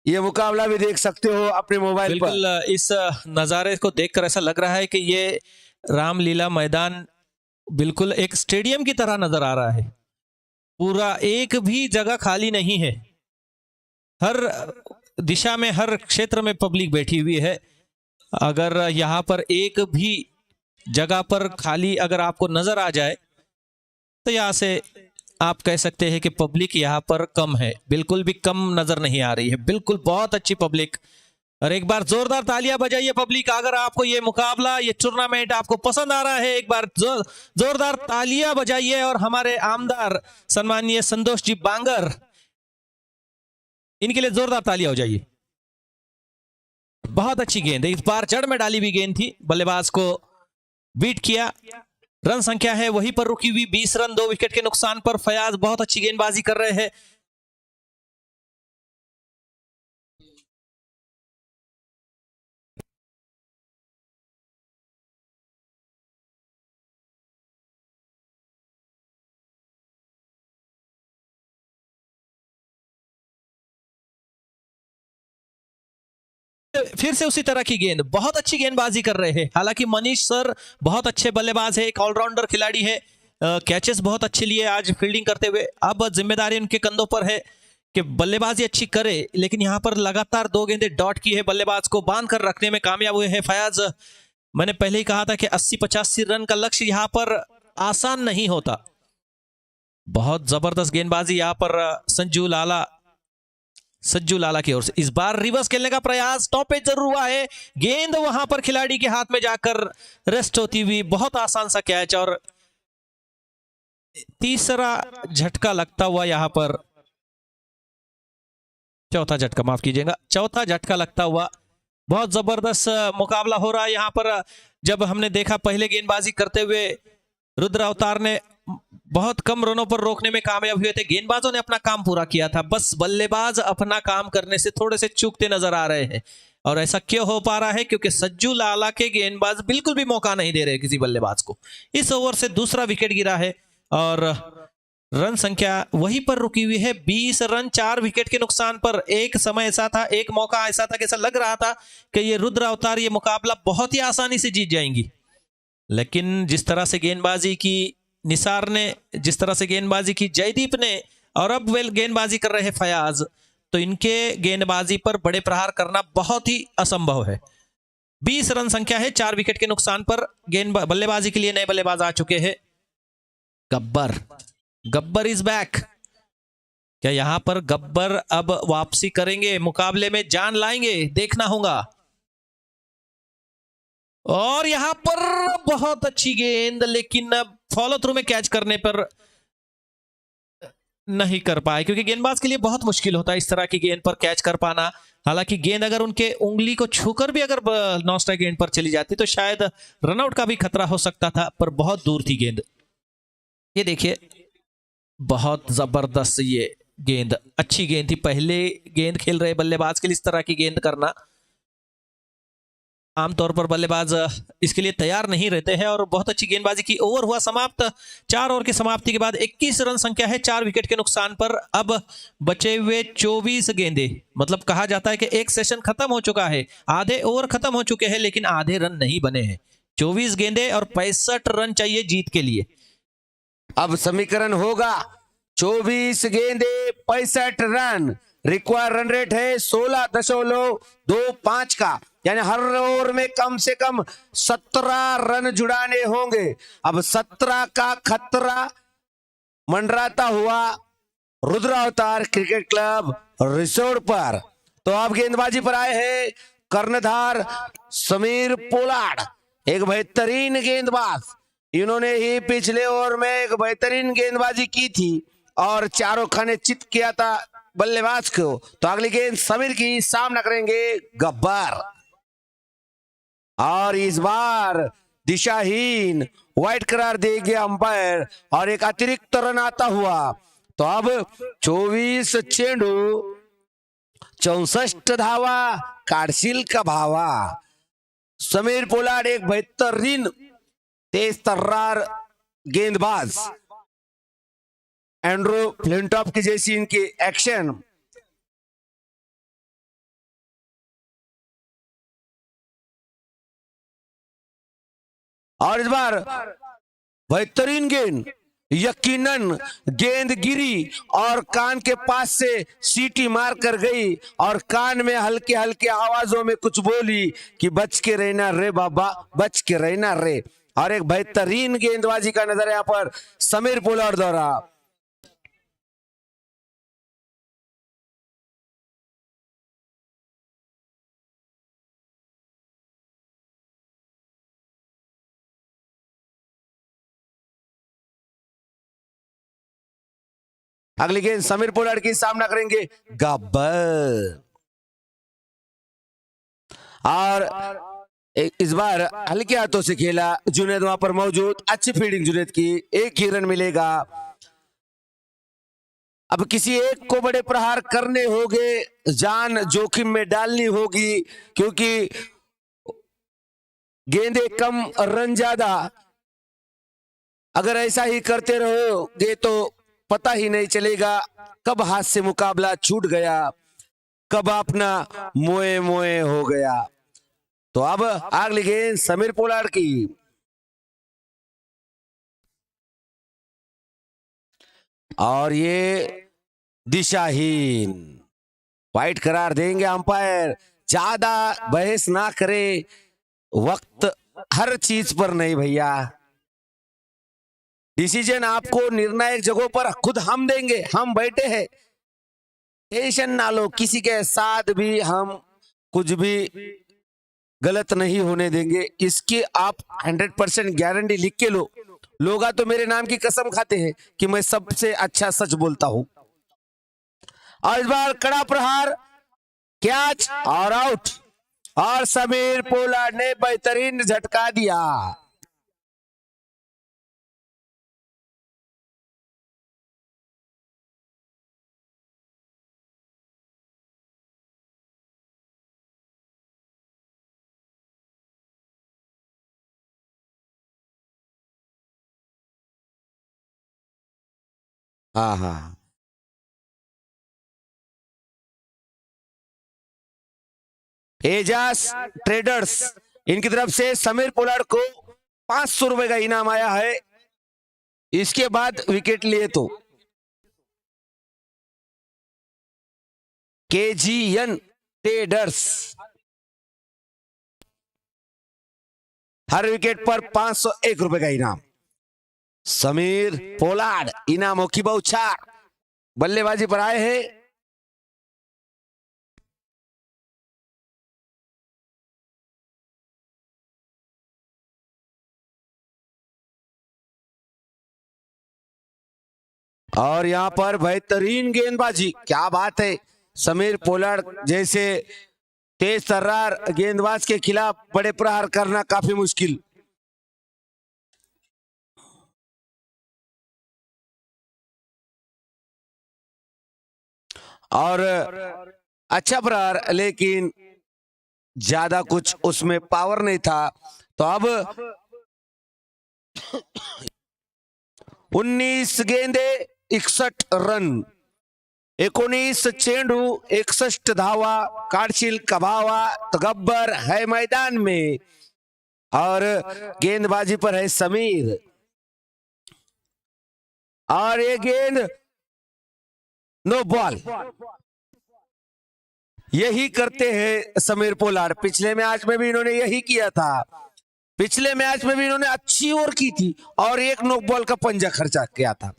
ये मुकाबला भी देख सकते हो अपने मोबाइल पर। बिल्कुल, इस नज़ारे को देखकर ऐसा लग रहा है कि ये रामलीला मैदान बिल्कुल एक स्टेडियम की तरह नजर आ रहा है। पूरा एक भी जगह खाली नहीं है, हर दिशा में, हर क्षेत्र में पब्लिक बैठी हुई है। अगर यहाँ पर एक भी जगह पर खाली अगर आपको नजर आ जाए तो यहाँ से आप कह सकते हैं कि पब्लिक यहाँ पर कम है। बिल्कुल भी कम नजर नहीं आ रही है, बिल्कुल बहुत अच्छी पब्लिक। और एक बार जोरदार तालियां बजाइए पब्लिक, अगर आपको ये मुकाबला, ये टूर्नामेंट आपको पसंद आ रहा है, एक बार जोरदार तालियां बजाइए। और हमारे आमदार सम्माननीय संतोष जी बांगर, इनके लिए जोरदार तालियां हो जाइए। बहुत अच्छी गेंद है, इस बार जड़ में डाली हुई गेंद थी, बल्लेबाज को बीट किया। रन संख्या है वहीं पर रुकी हुई, 20 रन 2 विकेट के नुकसान पर। फयाज बहुत अच्छी गेंदबाजी कर रहे हैं। फिर से उसी तरह की गेंद, बहुत अच्छी गेंदबाजी कर रहे हैं। हालांकि मनीष सर बहुत अच्छे बल्लेबाज है, एक ऑलराउंडर खिलाड़ी है, कैचेस बहुत अच्छे लिए आज फील्डिंग करते हुए। अब जिम्मेदारी उनके कंधों पर है कि बल्लेबाजी अच्छी करे, लेकिन यहां पर लगातार 2 गेंदें डॉट की है, बल्लेबाज को बांध कर रखने में कामयाब हुए हैं फयाज। मैंने पहले ही कहा था कि 80-85 रन का लक्ष्य यहां पर आसान नहीं होता। बहुत जबरदस्त गेंदबाजी यहां पर सज्जू लाला की ओर से। इस बार रिवर्स खेलने का प्रयास, स्टॉपेज जरूर हुआ है, गेंद वहां पर खिलाड़ी के हाथ में जाकर रेस्ट होती हुई। बहुत आसान सा कैच और तीसरा झटका लगता हुआ यहां पर, चौथा झटका, माफ कीजिएगा, चौथा झटका लगता हुआ। बहुत जबरदस्त मुकाबला हो रहा है यहां पर। जब हमने देखा पहले गेंदबाजी करते हुए रुद्र अवतार ने बहुत कम रनों पर रोकने में कामयाब हुए थे, गेंदबाजों ने अपना काम पूरा किया था, बस बल्लेबाज अपना काम करने से थोड़े से चूकते नजर आ रहे हैं। और ऐसा क्यों हो पा रहा है? क्योंकि सज्जू लाला के गेंदबाज बिल्कुल भी मौका नहीं दे रहे किसी बल्लेबाज को। इस ओवर से दूसरा विकेट गिरा है और रन संख्या वहीं पर रुकी हुई है, 20 रन 4 विकेट के नुकसान पर। एक समय ऐसा था, एक मौका ऐसा था कि ऐसा लग रहा था कि ये रुद्र अवतार ये मुकाबला बहुत ही आसानी से जीत जाएंगी, लेकिन जिस तरह से गेंदबाजी की निसार ने, जिस तरह से गेंदबाजी की जयदीप ने, और अब वेल गेंदबाजी कर रहे हैं फयाज, तो इनके गेंदबाजी पर बड़े प्रहार करना बहुत ही असंभव है। 20 रन संख्या है 4 विकेट के नुकसान पर। गेंद बल्लेबाजी के लिए नए बल्लेबाज आ चुके हैं। Gabbar is back. क्या यहां पर गब्बर अब वापसी करेंगे, मुकाबले में जान लाएंगे? देखना होगा। और यहां पर बहुत अच्छी गेंद, लेकिन फॉलो थ्रू में कैच करने पर नहीं कर पाए, क्योंकि गेंदबाज के लिए बहुत मुश्किल होता है इस तरह की गेंद पर कैच कर पाना। हालांकि गेंद अगर उनके उंगली को छूकर भी अगर नॉन स्ट्राइक गेंद पर चली जाती तो शायद रनआउट का भी खतरा हो सकता था, पर बहुत दूर थी गेंद। ये देखिए, बहुत जबरदस्त ये गेंद, अच्छी गेंद थी। पहले गेंद खेल रहे बल्लेबाज के लिए इस तरह की गेंद करना, आमतौर पर बल्लेबाज इसके लिए तैयार नहीं रहते हैं। और बहुत अच्छी गेंदबाजी की। ओवर हुआ समाप्त। 4 ओवर की समाप्ति के बाद 21 रन संख्या है 4 विकेट के नुकसान पर। अब बचे हुए 24 गेंदे, मतलब कहा जाता है कि एक सेशन खत्म हो चुका है, आधे ओवर खत्म हो चुके हैं, लेकिन आधे रन नहीं बने हैं। 24 गेंदे और 65 रन चाहिए जीत के लिए। अब समीकरण होगा 24 गेंदे 65 रन। रिक्वायर रन रेट है 16.25 का, यानी हर ओवर में कम से कम 17 रन जुड़ाने होंगे। अब 17 का खतरा मंडराता हुआ रुद्र अवतार क्रिकेट क्लब रिसोर्ट पर। तो अब गेंदबाजी पर आए हैं कर्णधार समीर पोलार्ड, एक बेहतरीन गेंदबाज। इन्होंने ही पिछले ओवर में एक बेहतरीन गेंदबाजी की थी और चारों खाने चित किया था बल्लेबाज को। तो अगली गेंद समीर की, सामना करेंगे गब्बर। और इस बार दिशाहीन वाइट करार देंगे अंपायर और एक अतिरिक्त रन आता हुआ। तो अब 24 चेंडू 64 धावा, काढशील का भावा। समीर पोलार्ड एक बेहतरीन तेज तर्रार गेंदबाज, एंड्रू फ्लिंटॉफ की जैसी इनकी एक्शन। और इस बार बेहतरीन गेंद, यकीनन गेंद गिरी और कान के पास से सीटी मार कर गई और कान में हल्के हल्के आवाजों में कुछ बोली कि बच के रहना रे बाबा, बच के रहना रे। और एक बेहतरीन गेंदबाजी का नजर यहां पर समीर पोलार्ड द्वारा। अगली गेंद समीर पोलार्ड की, सामना करेंगे गब्बर। और इस बार हल्के हाथों से खेला, जुनेद वहां पर मौजूद, अच्छी फील्डिंग जुनेद की, एक ही रन मिलेगा। अब किसी एक को बड़े प्रहार करने होंगे, जान जोखिम में डालनी होगी, क्योंकि गेंदे कम रन ज्यादा। अगर ऐसा ही करते रहोगे तो पता ही नहीं चलेगा कब हाथ से मुकाबला छूट गया, कब अपना मोए मोए हो गया। तो अब अगली गेंद समीर पोलार्ड की। और ये दिशाहीन वाइट करार देंगे अंपायर। ज्यादा बहस ना करे, वक्त हर चीज पर नहीं भैया। डिसीजन आपको निर्णायक जगहों पर खुद हम देंगे, हम बैठे हैं, टेंशन ना लो। किसी के साथ भी हम कुछ भी गलत नहीं होने देंगे, इसकी आप 100% गारंटी लिख के लो। लोग तो मेरे नाम की कसम खाते हैं कि मैं सबसे अच्छा सच बोलता हूं। और इस बार कड़ा प्रहार, कैच और आउट। और समीर पोलार्ड ने बेहतरीन झटका दिया। हाँ हाँ, एजाज ट्रेडर्स, इनकी तरफ से समीर पोलार्ड को 500 रुपए का इनाम आया है। इसके बाद विकेट लिए तो केजीएन ट्रेडर्स, हर विकेट पर 501 रुपए का इनाम। समीर पोलार्ड इनामों की बौछार, बल्लेबाजी पर आए हैं। और यहां पर बेहतरीन गेंदबाजी, क्या बात है। समीर पोलार्ड जैसे तेज तर्रार गेंदबाज के खिलाफ बड़े प्रहार करना काफी मुश्किल। और अच्छा प्रहार, लेकिन ज्यादा कुछ उसमें पावर नहीं था। तो अब 19 गेंदे 61 रन, 19 चेंडू 61 धावा, काडशील कबावा तो गब्बर है मैदान में और गेंदबाजी पर है समीर। और ये गेंद नो बॉल। यही करते हैं समीर पोलार्ड। पिछले मैच में भी इन्होंने यही किया था। पिछले मैच में भी इन्होंने अच्छी ओवर की थी और एक नो बॉल का पंजा खर्चा किया था।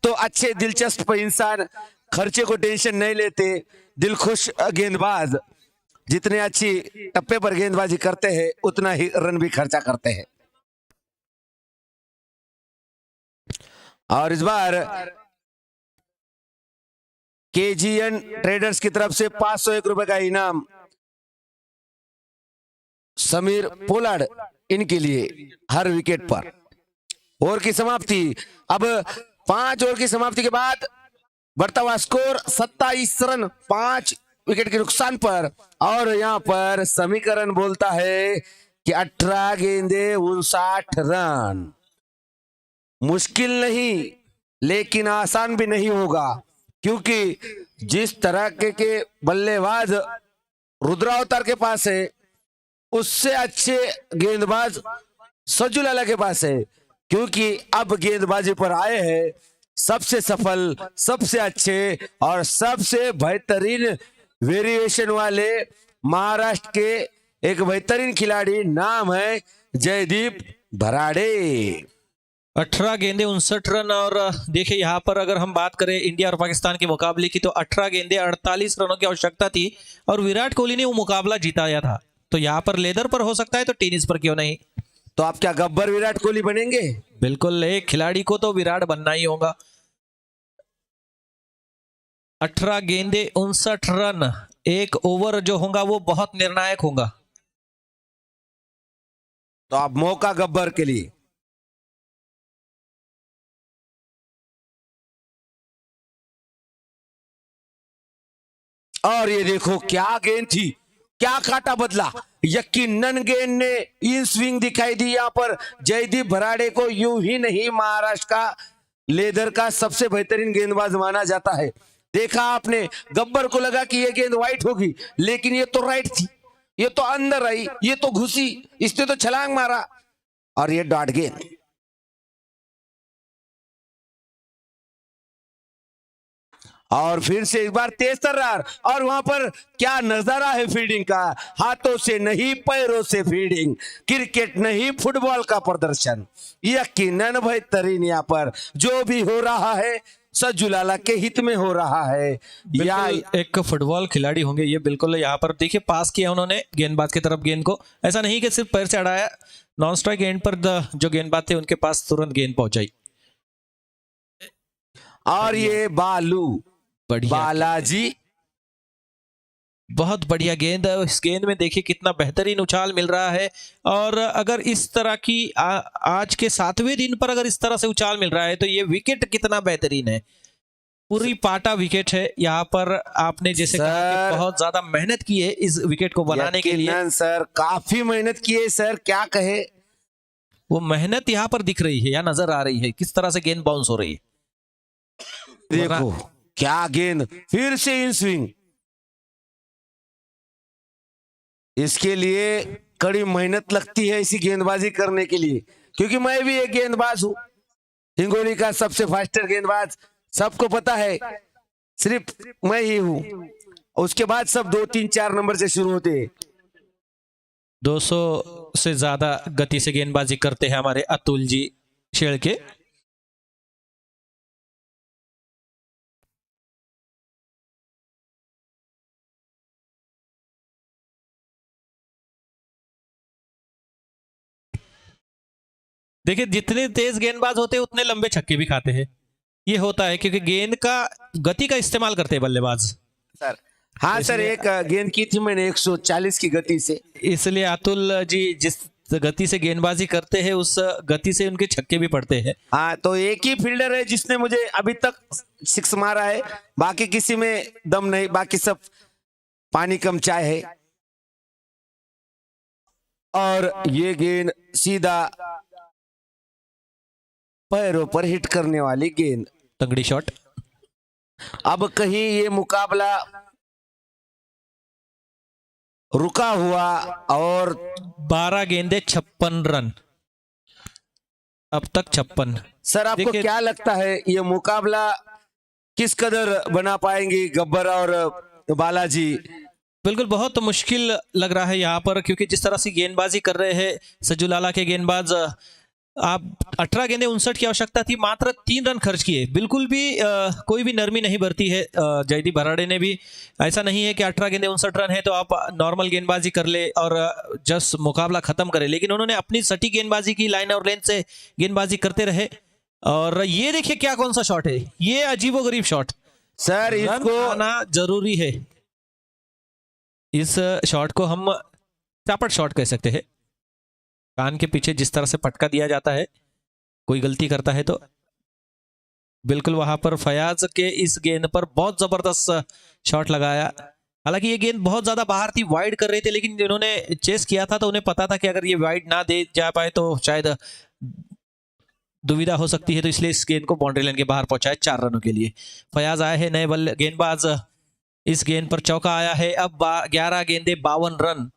तो अच्छे दिलचस्प इंसान खर्चे को टेंशन नहीं लेते। दिलखुश गेंदबाज जितने अच्छी टप्पे पर गेंदबाजी करते हैं उतना ही रन भी खर्चा करते हैं। और इस बार केजीएन ट्रेडर्स की तरफ से 501 रुपए का इनाम समीर पोलार्ड इनके लिए हर विकेट पर। ओवर की समाप्ति। अब 5 ओवर की समाप्ति के बाद बढ़ता हुआ स्कोर 27 रन 5 विकेट के नुकसान पर। और यहां पर समीकरण बोलता है कि 18 गेंदे 59 रन। मुश्किल नहीं लेकिन आसान भी नहीं होगा, क्योंकि जिस तरह के बल्लेबाज रुद्रावतार के पास है उससे अच्छे गेंदबाज सजुलाला के पास है। क्योंकि अब गेंदबाजी पर आए हैं सबसे सफल, सबसे अच्छे और सबसे बेहतरीन वेरिएशन वाले महाराष्ट्र के एक बेहतरीन खिलाड़ी, नाम है जयदीप भराड़े। 18 गेंदे 59 रन। और देखिए यहाँ पर अगर हम बात करें इंडिया और पाकिस्तान के मुकाबले की, तो 18 गेंदे 48 रनों की आवश्यकता थी और विराट कोहली ने वो मुकाबला जिताया था। तो यहाँ पर लेदर पर हो सकता है तो टेनिस पर क्यों नहीं। तो आप क्या गब्बर विराट कोहली बनेंगे? बिल्कुल, एक खिलाड़ी को तो विराट बनना ही होगा। 18 गेंदे 59 रन, एक ओवर जो होगा वो बहुत निर्णायक होगा। तो आप मौका गब्बर के लिए। और ये देखो क्या गेंद थी, क्या काटा बदला। यकीनन गेंद ने इन स्विंग दिखाई दी। यहां पर जयदीप भराड़े को यूं ही नहीं महाराष्ट्र का लेदर का सबसे बेहतरीन गेंदबाज माना जाता है। देखा आपने, गब्बर को लगा कि ये गेंद वाइट होगी, लेकिन ये तो राइट थी, ये तो अंदर आई, ये तो घुसी, इसने तो छलांग मारा और ये डॉट गेंद। और फिर से एक बार तेज तर्रार। और वहां पर क्या नजारा है फील्डिंग का, हाथों से नहीं पैरों से फील्डिंग। क्रिकेट नहीं फुटबॉल का प्रदर्शन। यकीनन बेहतरीन यहाँ पर जो भी हो रहा है सजुलाला के हित में हो रहा है। या एक फुटबॉल खिलाड़ी होंगे ये। बिल्कुल यहाँ पर देखिए पास किया उन्होंने गेंदबाज की तरफ गेंद को, ऐसा नहीं कि सिर्फ पैर से अड़ाया। नॉन स्ट्राइक एंड पर जो गेंदबाज थे उनके पास तुरंत गेंद पहुंचाई। और ये बालाजी बहुत बढ़िया गेंद है। इस गेंद में देखिए कितना बेहतरीन उछाल मिल रहा है। और अगर इस तरह की आज के 7वें दिन पर अगर इस तरह से उछाल मिल रहा है तो ये विकेट कितना बेहतरीन है। पूरी पाटा विकेट है। यहाँ पर आपने जैसे कहा कि बहुत ज्यादा मेहनत की है इस विकेट को बनाने के लिए। सर काफी मेहनत की है सर, क्या कहे। वो मेहनत यहाँ पर दिख रही है या नजर आ रही है, किस तरह से गेंद बाउंस हो रही है। देखो क्या गेंद, फिर से इन स्विंग। इसके लिए कड़ी मेहनत लगती है इसी गेंदबाजी करने के लिए, क्योंकि मैं भी एक गेंदबाज हूं, हिंगोली का सबसे फास्टर गेंदबाज। सबको पता है सिर्फ मैं ही हूं, उसके बाद सब 2 3 4 नंबर से शुरू होते हैं। 200 से ज्यादा गति से गेंदबाजी करते हैं हमारे अतुल जी शेळके। देखिए जितने तेज गेंदबाज होते हैं उतने लंबे छक्के भी खाते हैं। ये होता है क्योंकि गेंद का गति का इस्तेमाल करते हैं बल्लेबाज। सर हाँ सर, एक गेंद की थी मैंने 140 की गति से। इसलिए अतुल जी जिस गति से गेंदबाजी करते हैं उस गति से उनके छक्के भी पड़ते हैं। हाँ, तो एक ही फील्डर है जिसने मुझे अभी तक 6 मारा है, बाकी किसी में दम नहीं, बाकी सब पानी कम चाय है। और ये गेंद सीधा पैरों पर हिट करने वाली गेंद, तगड़ी शॉट। अब कहीं ये मुकाबला रुका हुआ और 12 गेंदे 56 रन, अब तक 56। सर आपको देखिए- क्या लगता है ये मुकाबला किस कदर बना पाएंगे गब्बर और बालाजी? बिल्कुल बहुत मुश्किल लग रहा है यहाँ पर, क्योंकि जिस तरह से गेंदबाजी कर रहे हैं सज्जुलाला के गेंदबाज, आप 18 गेंदे 59 की आवश्यकता थी, मात्र 3 रन खर्च किए। बिल्कुल भी कोई भी नरमी नहीं बरती है जयदीप भराड़े ने भी। ऐसा नहीं है कि 18 गेंदे 59 रन है तो आप नॉर्मल गेंदबाजी कर ले और जस्ट मुकाबला खत्म करे, लेकिन उन्होंने अपनी सटीक गेंदबाजी की, लाइन और लेंथ से गेंदबाजी करते रहे। और ये देखिए क्या कौन सा शॉट है, ये अजीबोगरीब शॉट। सर रन इसको आना जरूरी है। इस शॉट को हम चापट शॉट कह सकते हैं। कान के पीछे जिस तरह से पटका दिया जाता है, कोई गलती करता है तो बिल्कुल वहां पर फयाज के इस गेंद पर बहुत जबरदस्त शॉट लगाया। हालांकि ये गेंद बहुत ज्यादा बाहर थी, वाइड कर रहे थे, लेकिन जिन्होंने चेस किया था तो उन्हें पता था कि अगर ये वाइड ना दे जा पाए तो शायद दुविधा हो सकती है, तो इसलिए इस गेंद को बाउंड्री लाइन के बाहर पहुंचाए 4 रनों के लिए। फयाज आए हैं नए गेंदबाज, इस गेंद पर चौका आया है। अब 11 गेंदे 52 रन।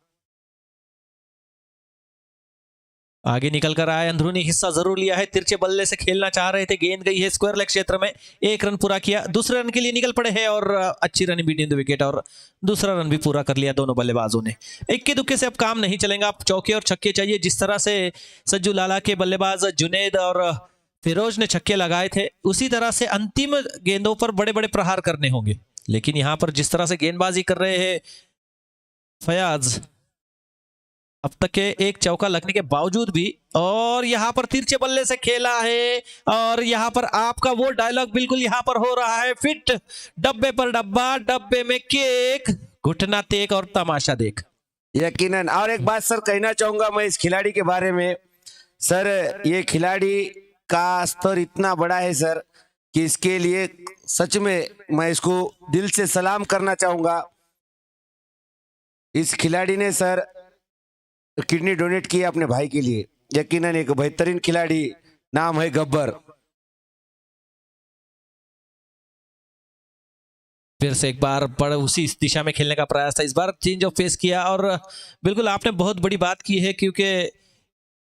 आगे निकल कर आए, अंदरूनी हिस्सा जरूर लिया है, तिरछे बल्ले से खेलना चाह रहे थे, गेंद गई है स्क्वायर लेग क्षेत्र में, 1 रन पूरा किया, दूसरे रन के लिए निकल पड़े हैं और अच्छी run between the wicket और दूसरा रन भी पूरा कर लिया दोनों बल्लेबाजों ने। इक्के दुक्के से अब काम नहीं चलेगा, अब चौके और छक्के चाहिए। जिस तरह से सज्जुलाला के बल्लेबाज जुनैद और फिरोज ने छक्के लगाए थे, उसी तरह से अंतिम गेंदों पर बड़े बड़े प्रहार करने होंगे। लेकिन यहां पर जिस तरह से गेंदबाजी कर रहे हैं फयाज, अब तक के एक चौका लगने के बावजूद भी, और यहां पर तिरछे बल्ले से खेला है और यहां पर आपका वो डायलॉग बिल्कुल यहां पर हो रहा है फिट। डब्बे पर डब्बा, डब्बे में केक, घुटना तेक और तमाशा देख। यकीनन। और एक बात सर कहना चाहूंगा मैं इस खिलाड़ी के बारे में। सर ये खिलाड़ी का स्तर इतना बड़ा है सर कि इसके लिए सच में मैं इसको दिल से सलाम करना चाहूंगा। इस खिलाड़ी ने सर किडनी डोनेट किया अपने भाई के लिए। यकीनन एक बेहतरीन खिलाड़ी, नाम है गब्बर। फिर से एक बार बड़ा उसी इस दिशा में खेलने का प्रयास था, इस बार चेंज ऑफ पेस किया। और बिल्कुल आपने बहुत बड़ी बात की है, क्योंकि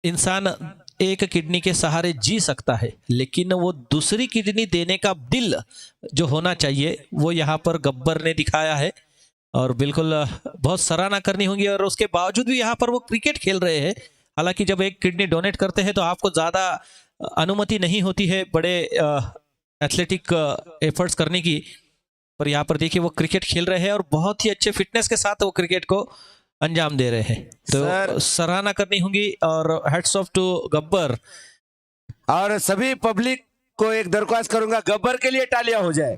इंसान एक किडनी के सहारे जी सकता है, लेकिन वो दूसरी किडनी देने का दिल जो होना चाहिए वो यहाँ पर गब्बर ने दिखाया है। और बिल्कुल बहुत सराहना करनी होगी। और उसके बावजूद भी यहाँ पर वो क्रिकेट खेल रहे हैं। हालांकि जब एक किडनी डोनेट करते हैं तो आपको ज़्यादा अनुमति नहीं होती है बड़े एथलेटिक एफर्ट्स करने की, पर यहाँ पर देखिए वो क्रिकेट खेल रहे हैं और बहुत ही अच्छे फिटनेस के साथ वो क्रिकेट को अंजाम दे रहे हैं। तो सराहना करनी होगी और हेड्स ऑफ टू गब्बर। और सभी पब्लिक को एक दरख्वास्त करूंगा, गब्बर के लिए तालियां हो जाए।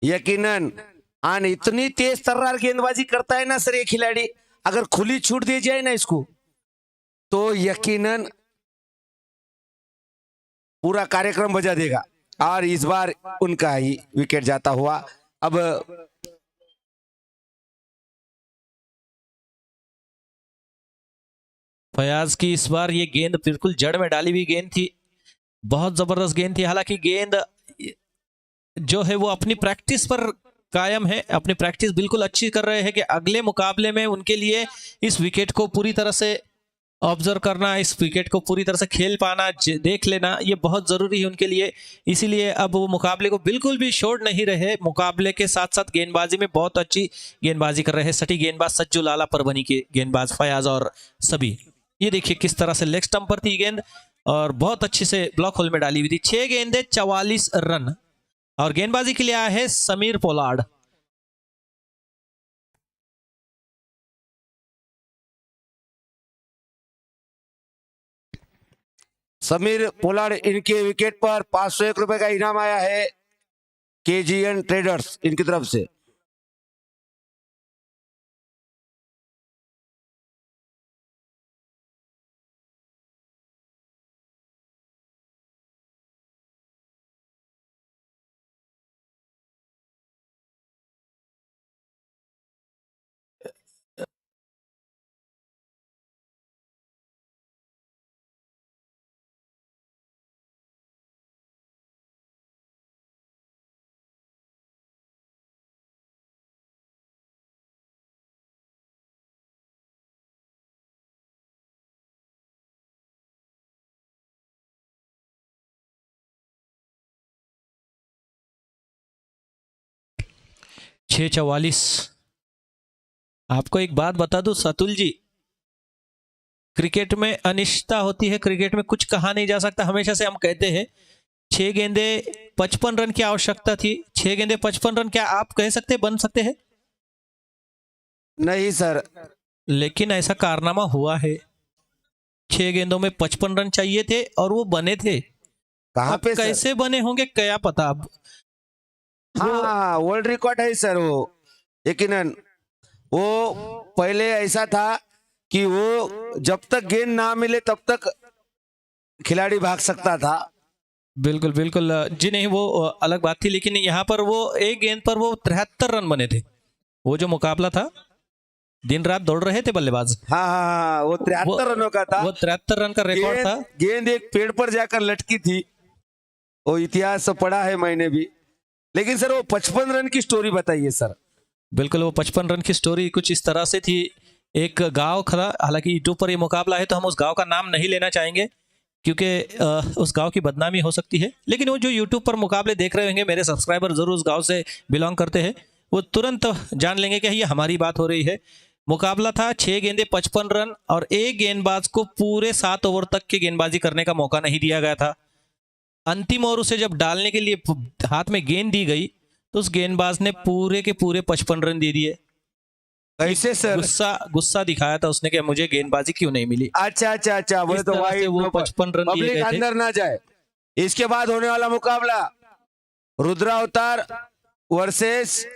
यकीनन। और इतनी तेज तर्रार गेंदबाजी करता है ना सर ये खिलाड़ी, अगर खुली छूट दी जाए ना इसको तो यकीनन पूरा कार्यक्रम बजा देगा। और इस बार उनका ही विकेट जाता हुआ। अब फयाज की इस बार ये गेंद बिल्कुल जड़ में डाली हुई गेंद थी, बहुत जबरदस्त गेंद थी। हालांकि गेंद जो है वो अपनी प्रैक्टिस पर कायम है, अपनी प्रैक्टिस बिल्कुल अच्छी कर रहे हैं कि अगले मुकाबले में उनके लिए इस विकेट को पूरी तरह से ऑब्जर्व करना, इस विकेट को पूरी तरह से खेल पाना, देख लेना, ये बहुत जरूरी है उनके लिए। इसीलिए अब वो मुकाबले को बिल्कुल भी छोड़ नहीं रहे, मुकाबले के साथ साथ गेंदबाजी में बहुत अच्छी गेंदबाजी कर रहे हैं। सटी गेंदबाज सज्जुलाला परभनी के गेंदबाज फयाज और सभी। ये देखिए किस तरह से लेग स्टंप पर थी गेंद और बहुत अच्छे से ब्लॉक होल में डाली हुई थी। 6 गेंदे 44 रन। और गेंदबाजी के लिए आया है समीर पोलार्ड। समीर पोलार्ड, इनके विकेट पर 501 रुपए का इनाम आया है। KGN ट्रेडर्स इनकी तरफ से। छः 44। आपको एक बात बता दूं सतुल जी, क्रिकेट में अनिश्चितता होती है, क्रिकेट में कुछ कहा नहीं जा सकता। हमेशा से हम कहते हैं 6 गेंदे 55 रन की आवश्यकता थी। 6 गेंदे 55 रन क्या आप कह सकते बन सकते हैं? नहीं सर, लेकिन ऐसा कारनामा हुआ है। 6 गेंदों में 55 रन चाहिए थे और वो बने थे। कहाँ अब पे सर? कैसे बने होंगे क्या पता। अब हाँ, वर्ल्ड रिकॉर्ड है सर वो। यकीनन वो पहले ऐसा था कि वो जब तक गेंद ना मिले तब तक खिलाड़ी भाग सकता था। बिल्कुल बिल्कुल जी, नहीं वो अलग बात थी, लेकिन यहाँ पर वो एक गेंद पर वो 73 रन बने थे। वो जो मुकाबला था, दिन रात दौड़ रहे थे बल्लेबाज। हाँ हाँ हाँ, वो 73 रनों का था। वो 73 रन का रिकॉर्ड था। गेंद एक पेड़ पर जाकर लटकी थी। वो इतिहास पढ़ा है मैंने भी। लेकिन सर वो 55 रन की स्टोरी बताइए सर। बिल्कुल, वो 55 रन की स्टोरी कुछ इस तरह से थी। एक गांव खड़ा, हालांकि यूट्यूब पर ये मुकाबला है तो हम उस गांव का नाम नहीं लेना चाहेंगे क्योंकि उस गांव की बदनामी हो सकती है। लेकिन वो जो यूट्यूब पर मुकाबले देख रहे होंगे, मेरे सब्सक्राइबर जरूर उस गांव से बिलोंग करते हैं, वो तुरंत जान लेंगे कि ये हमारी बात हो रही है। मुकाबला था 6 गेंदे 55 रन और एक गेंदबाज को पूरे 7 ओवर तक की गेंदबाजी करने का मौका नहीं दिया गया था। अंतिम ओवर उसे जब डालने के लिए हाथ में गेंद दी गई तो उस गेंदबाज ने पूरे के पूरे 55 रन दे दिए। कैसे सर? गुस्सा दिखाया था उसने कि मुझे गेंदबाजी क्यों नहीं मिली। अच्छा अच्छा अच्छा, बोले इस तो तरह से वो 55 रन दिए पब्लिक गए थे। अंदर ना जाए। इसके बाद होने वाला मुकाबला रुद्रावतार वर्सेस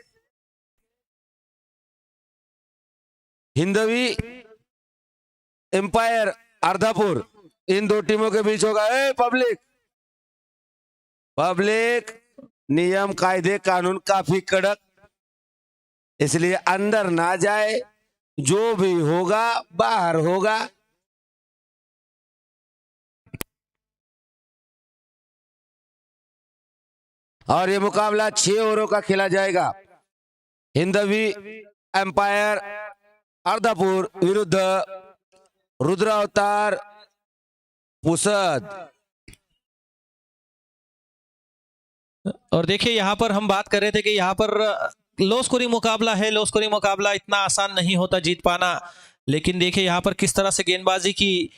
हिंदवी एम्पायर अर्धापुर, इन दो टीमों के बीच होगा। पब्लिक पब्लिक, नियम कायदे कानून काफी कड़क, इसलिए अंदर ना जाए। जो भी होगा बाहर होगा। और ये मुकाबला 6 ओवरों का खेला जाएगा। हिंदवी एम्पायर अर्धापुर विरुद्ध रुद्रावतार पुसद। और देखिए यहाँ पर हम बात कर रहे थे कि यहाँ पर लो स्कोरिंग मुकाबला है। लो स्कोरिंग मुकाबला इतना आसान नहीं होता जीत पाना, लेकिन देखिए यहाँ पर किस तरह से गेंदबाजी की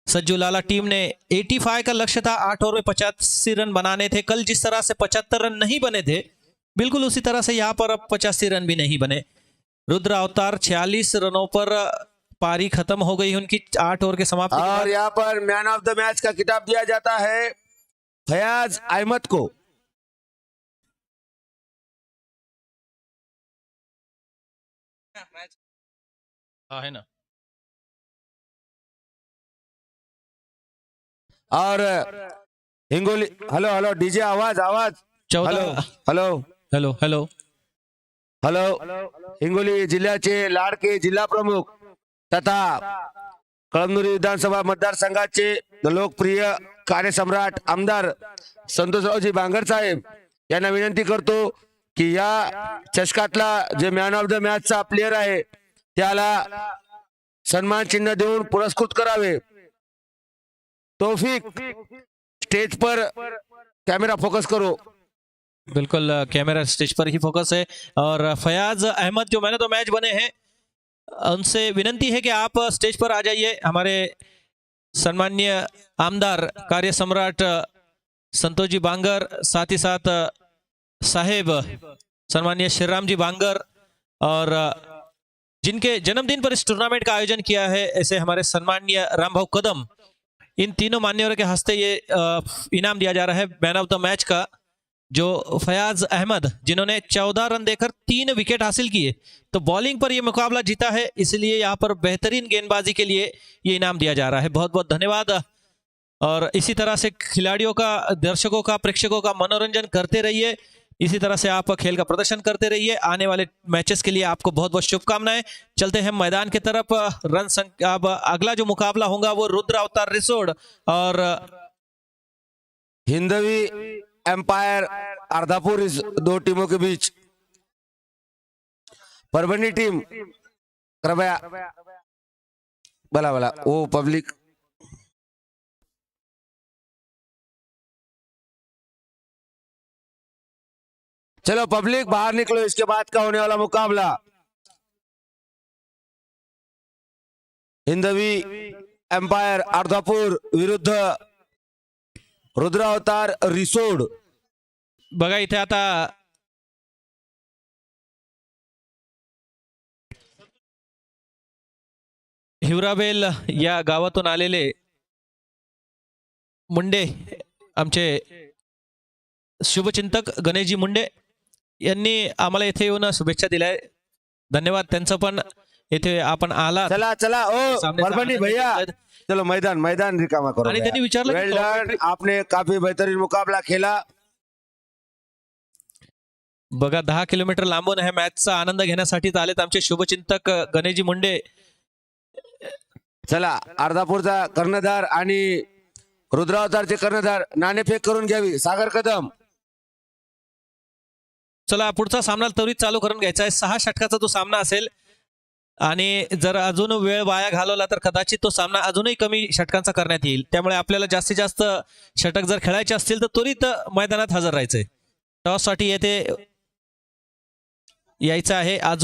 सज्जुलाला टीम ने। 85 का लक्ष्य था, 8 ओवर में 85 रन बनाने थे। कल जिस तरह से 75 रन नहीं बने थे, बिल्कुल उसी तरह से यहाँ पर अब 85 रन भी नहीं बने। रुद्र अवतार 46 रनों पर पारी खत्म हो गई उनकी 8 ओवर के समाप्ति के और बाद। यहाँ पर मैन ऑफ द मैच का खिताब दिया जाता है फयाज अहमद को। हाँ है ना। और हिंगोली, हेलो हेलो डीजे, आवाज आवाज, hello 14 hello hello hello hello. Hingoli जिल्ह्याचे लाडके जिल्हा प्रमुख तथा कळमनुरी विधानसभा मतदारसंघाचे लोकप्रिय कार्यसम्राट आमदार संतोषरावजी बांगर साहेब यांना विनंती करतो की या चषकातला जे मॅन ऑफ द मॅचचा प्लेयर आहे त्याला सन्मान चिन्ह देऊन पुरस्कृत करावे। तौफीक, स्टेज पर कैमरा फोकस करो। बिल्कुल, कैमरा स्टेज पर ही फोकस है। और फयाज अहमद जो मैन ऑफ द मैच बने हैं, उनसे विनंती है कि आप स्टेज पर आ जाइए। हमारे सम्माननीय आमदार कार्य सम्राट संतोष जी बांगर, साथ ही साथ साहेब सम्माननीय श्रीराम जी बांगर, और जिनके जन्मदिन पर इस टूर्नामेंट का आयोजन किया है, ऐसे हमारे सम्माननीय रामभाऊ कदम, इन तीनों मान्यवरों के हस्ते ये इनाम दिया जा रहा है मैन ऑफ द मैच का, जो फयाज अहमद, जिन्होंने 14 रन देकर 3 विकेट हासिल किए। तो बॉलिंग पर यह मुकाबला जीता है, इसलिए यहाँ पर बेहतरीन गेंदबाजी के लिए ये इनाम दिया जा रहा है। बहुत बहुत धन्यवाद। और इसी तरह से खिलाड़ियों का, दर्शकों का, प्रेक्षकों का मनोरंजन करते रहिए। इसी तरह से आप खेल का प्रदर्शन करते रहिए। आने वाले मैचेस के लिए आपको बहुत बहुत शुभकामनाएं। चलते हैं मैदान की तरफ। रन संख्या, अब अगला जो मुकाबला होगा वो रुद्र अवतार रिसोड और हिंदवी एम्पायर अर्धापुर, इस दो टीमों के बीच। परभणी टीम कृपया बोला वो पब्लिक। चलो पब्लिक बाहर निकलो, इसके बाद का होने वाला मुकाबला हिंदवी एम्पायर अर्धापुर विरुद्ध रुद्र अवतार रिसोड। बघा इथे आता हिवराबेल या गावातून आलेले मुंडे, आमचे शुभचिंतक गणेशजी मुंडे यांनी आम्हाला इथे येऊन शुभेच्छा दिल्या, धन्यवाद त्यांचं पण। इथे आपण आला चला चला ओ परभणी भैया, चलो मैदान मैदान रिकामा करो। आणि त्यांनी विचारलं वेल डन, आपने काफी बेहतरीन मुकाबला खेला। बघा 10 किलोमीटर लांबून ह्या मॅचचा आनंद घेण्यासाठी आलेत आमचे शुभचिंतक गणेशजी मुंडे। चला अर्धापूरचा कर्णधार आणि रुद्रावतारचे कर्णधार नाणेफेक करून घ्यावी। सागर कदम, चला पुढचा सामना त्वरित चालू करून घ्यायचा आहे। 6 षटकाचा तो सामना असेल आणि जर अजून वेळ वाया घालवला तर कदाचित तो सामना अजूनही कमी षटकांचा करण्यात येईल। त्यामुळे आपल्याला जास्तीत जास्त षटक जर खेळायचे असतील तर त्वरित मैदानात हजर राहायचंय। टॉस साठी येथे यायचं आहे। अजून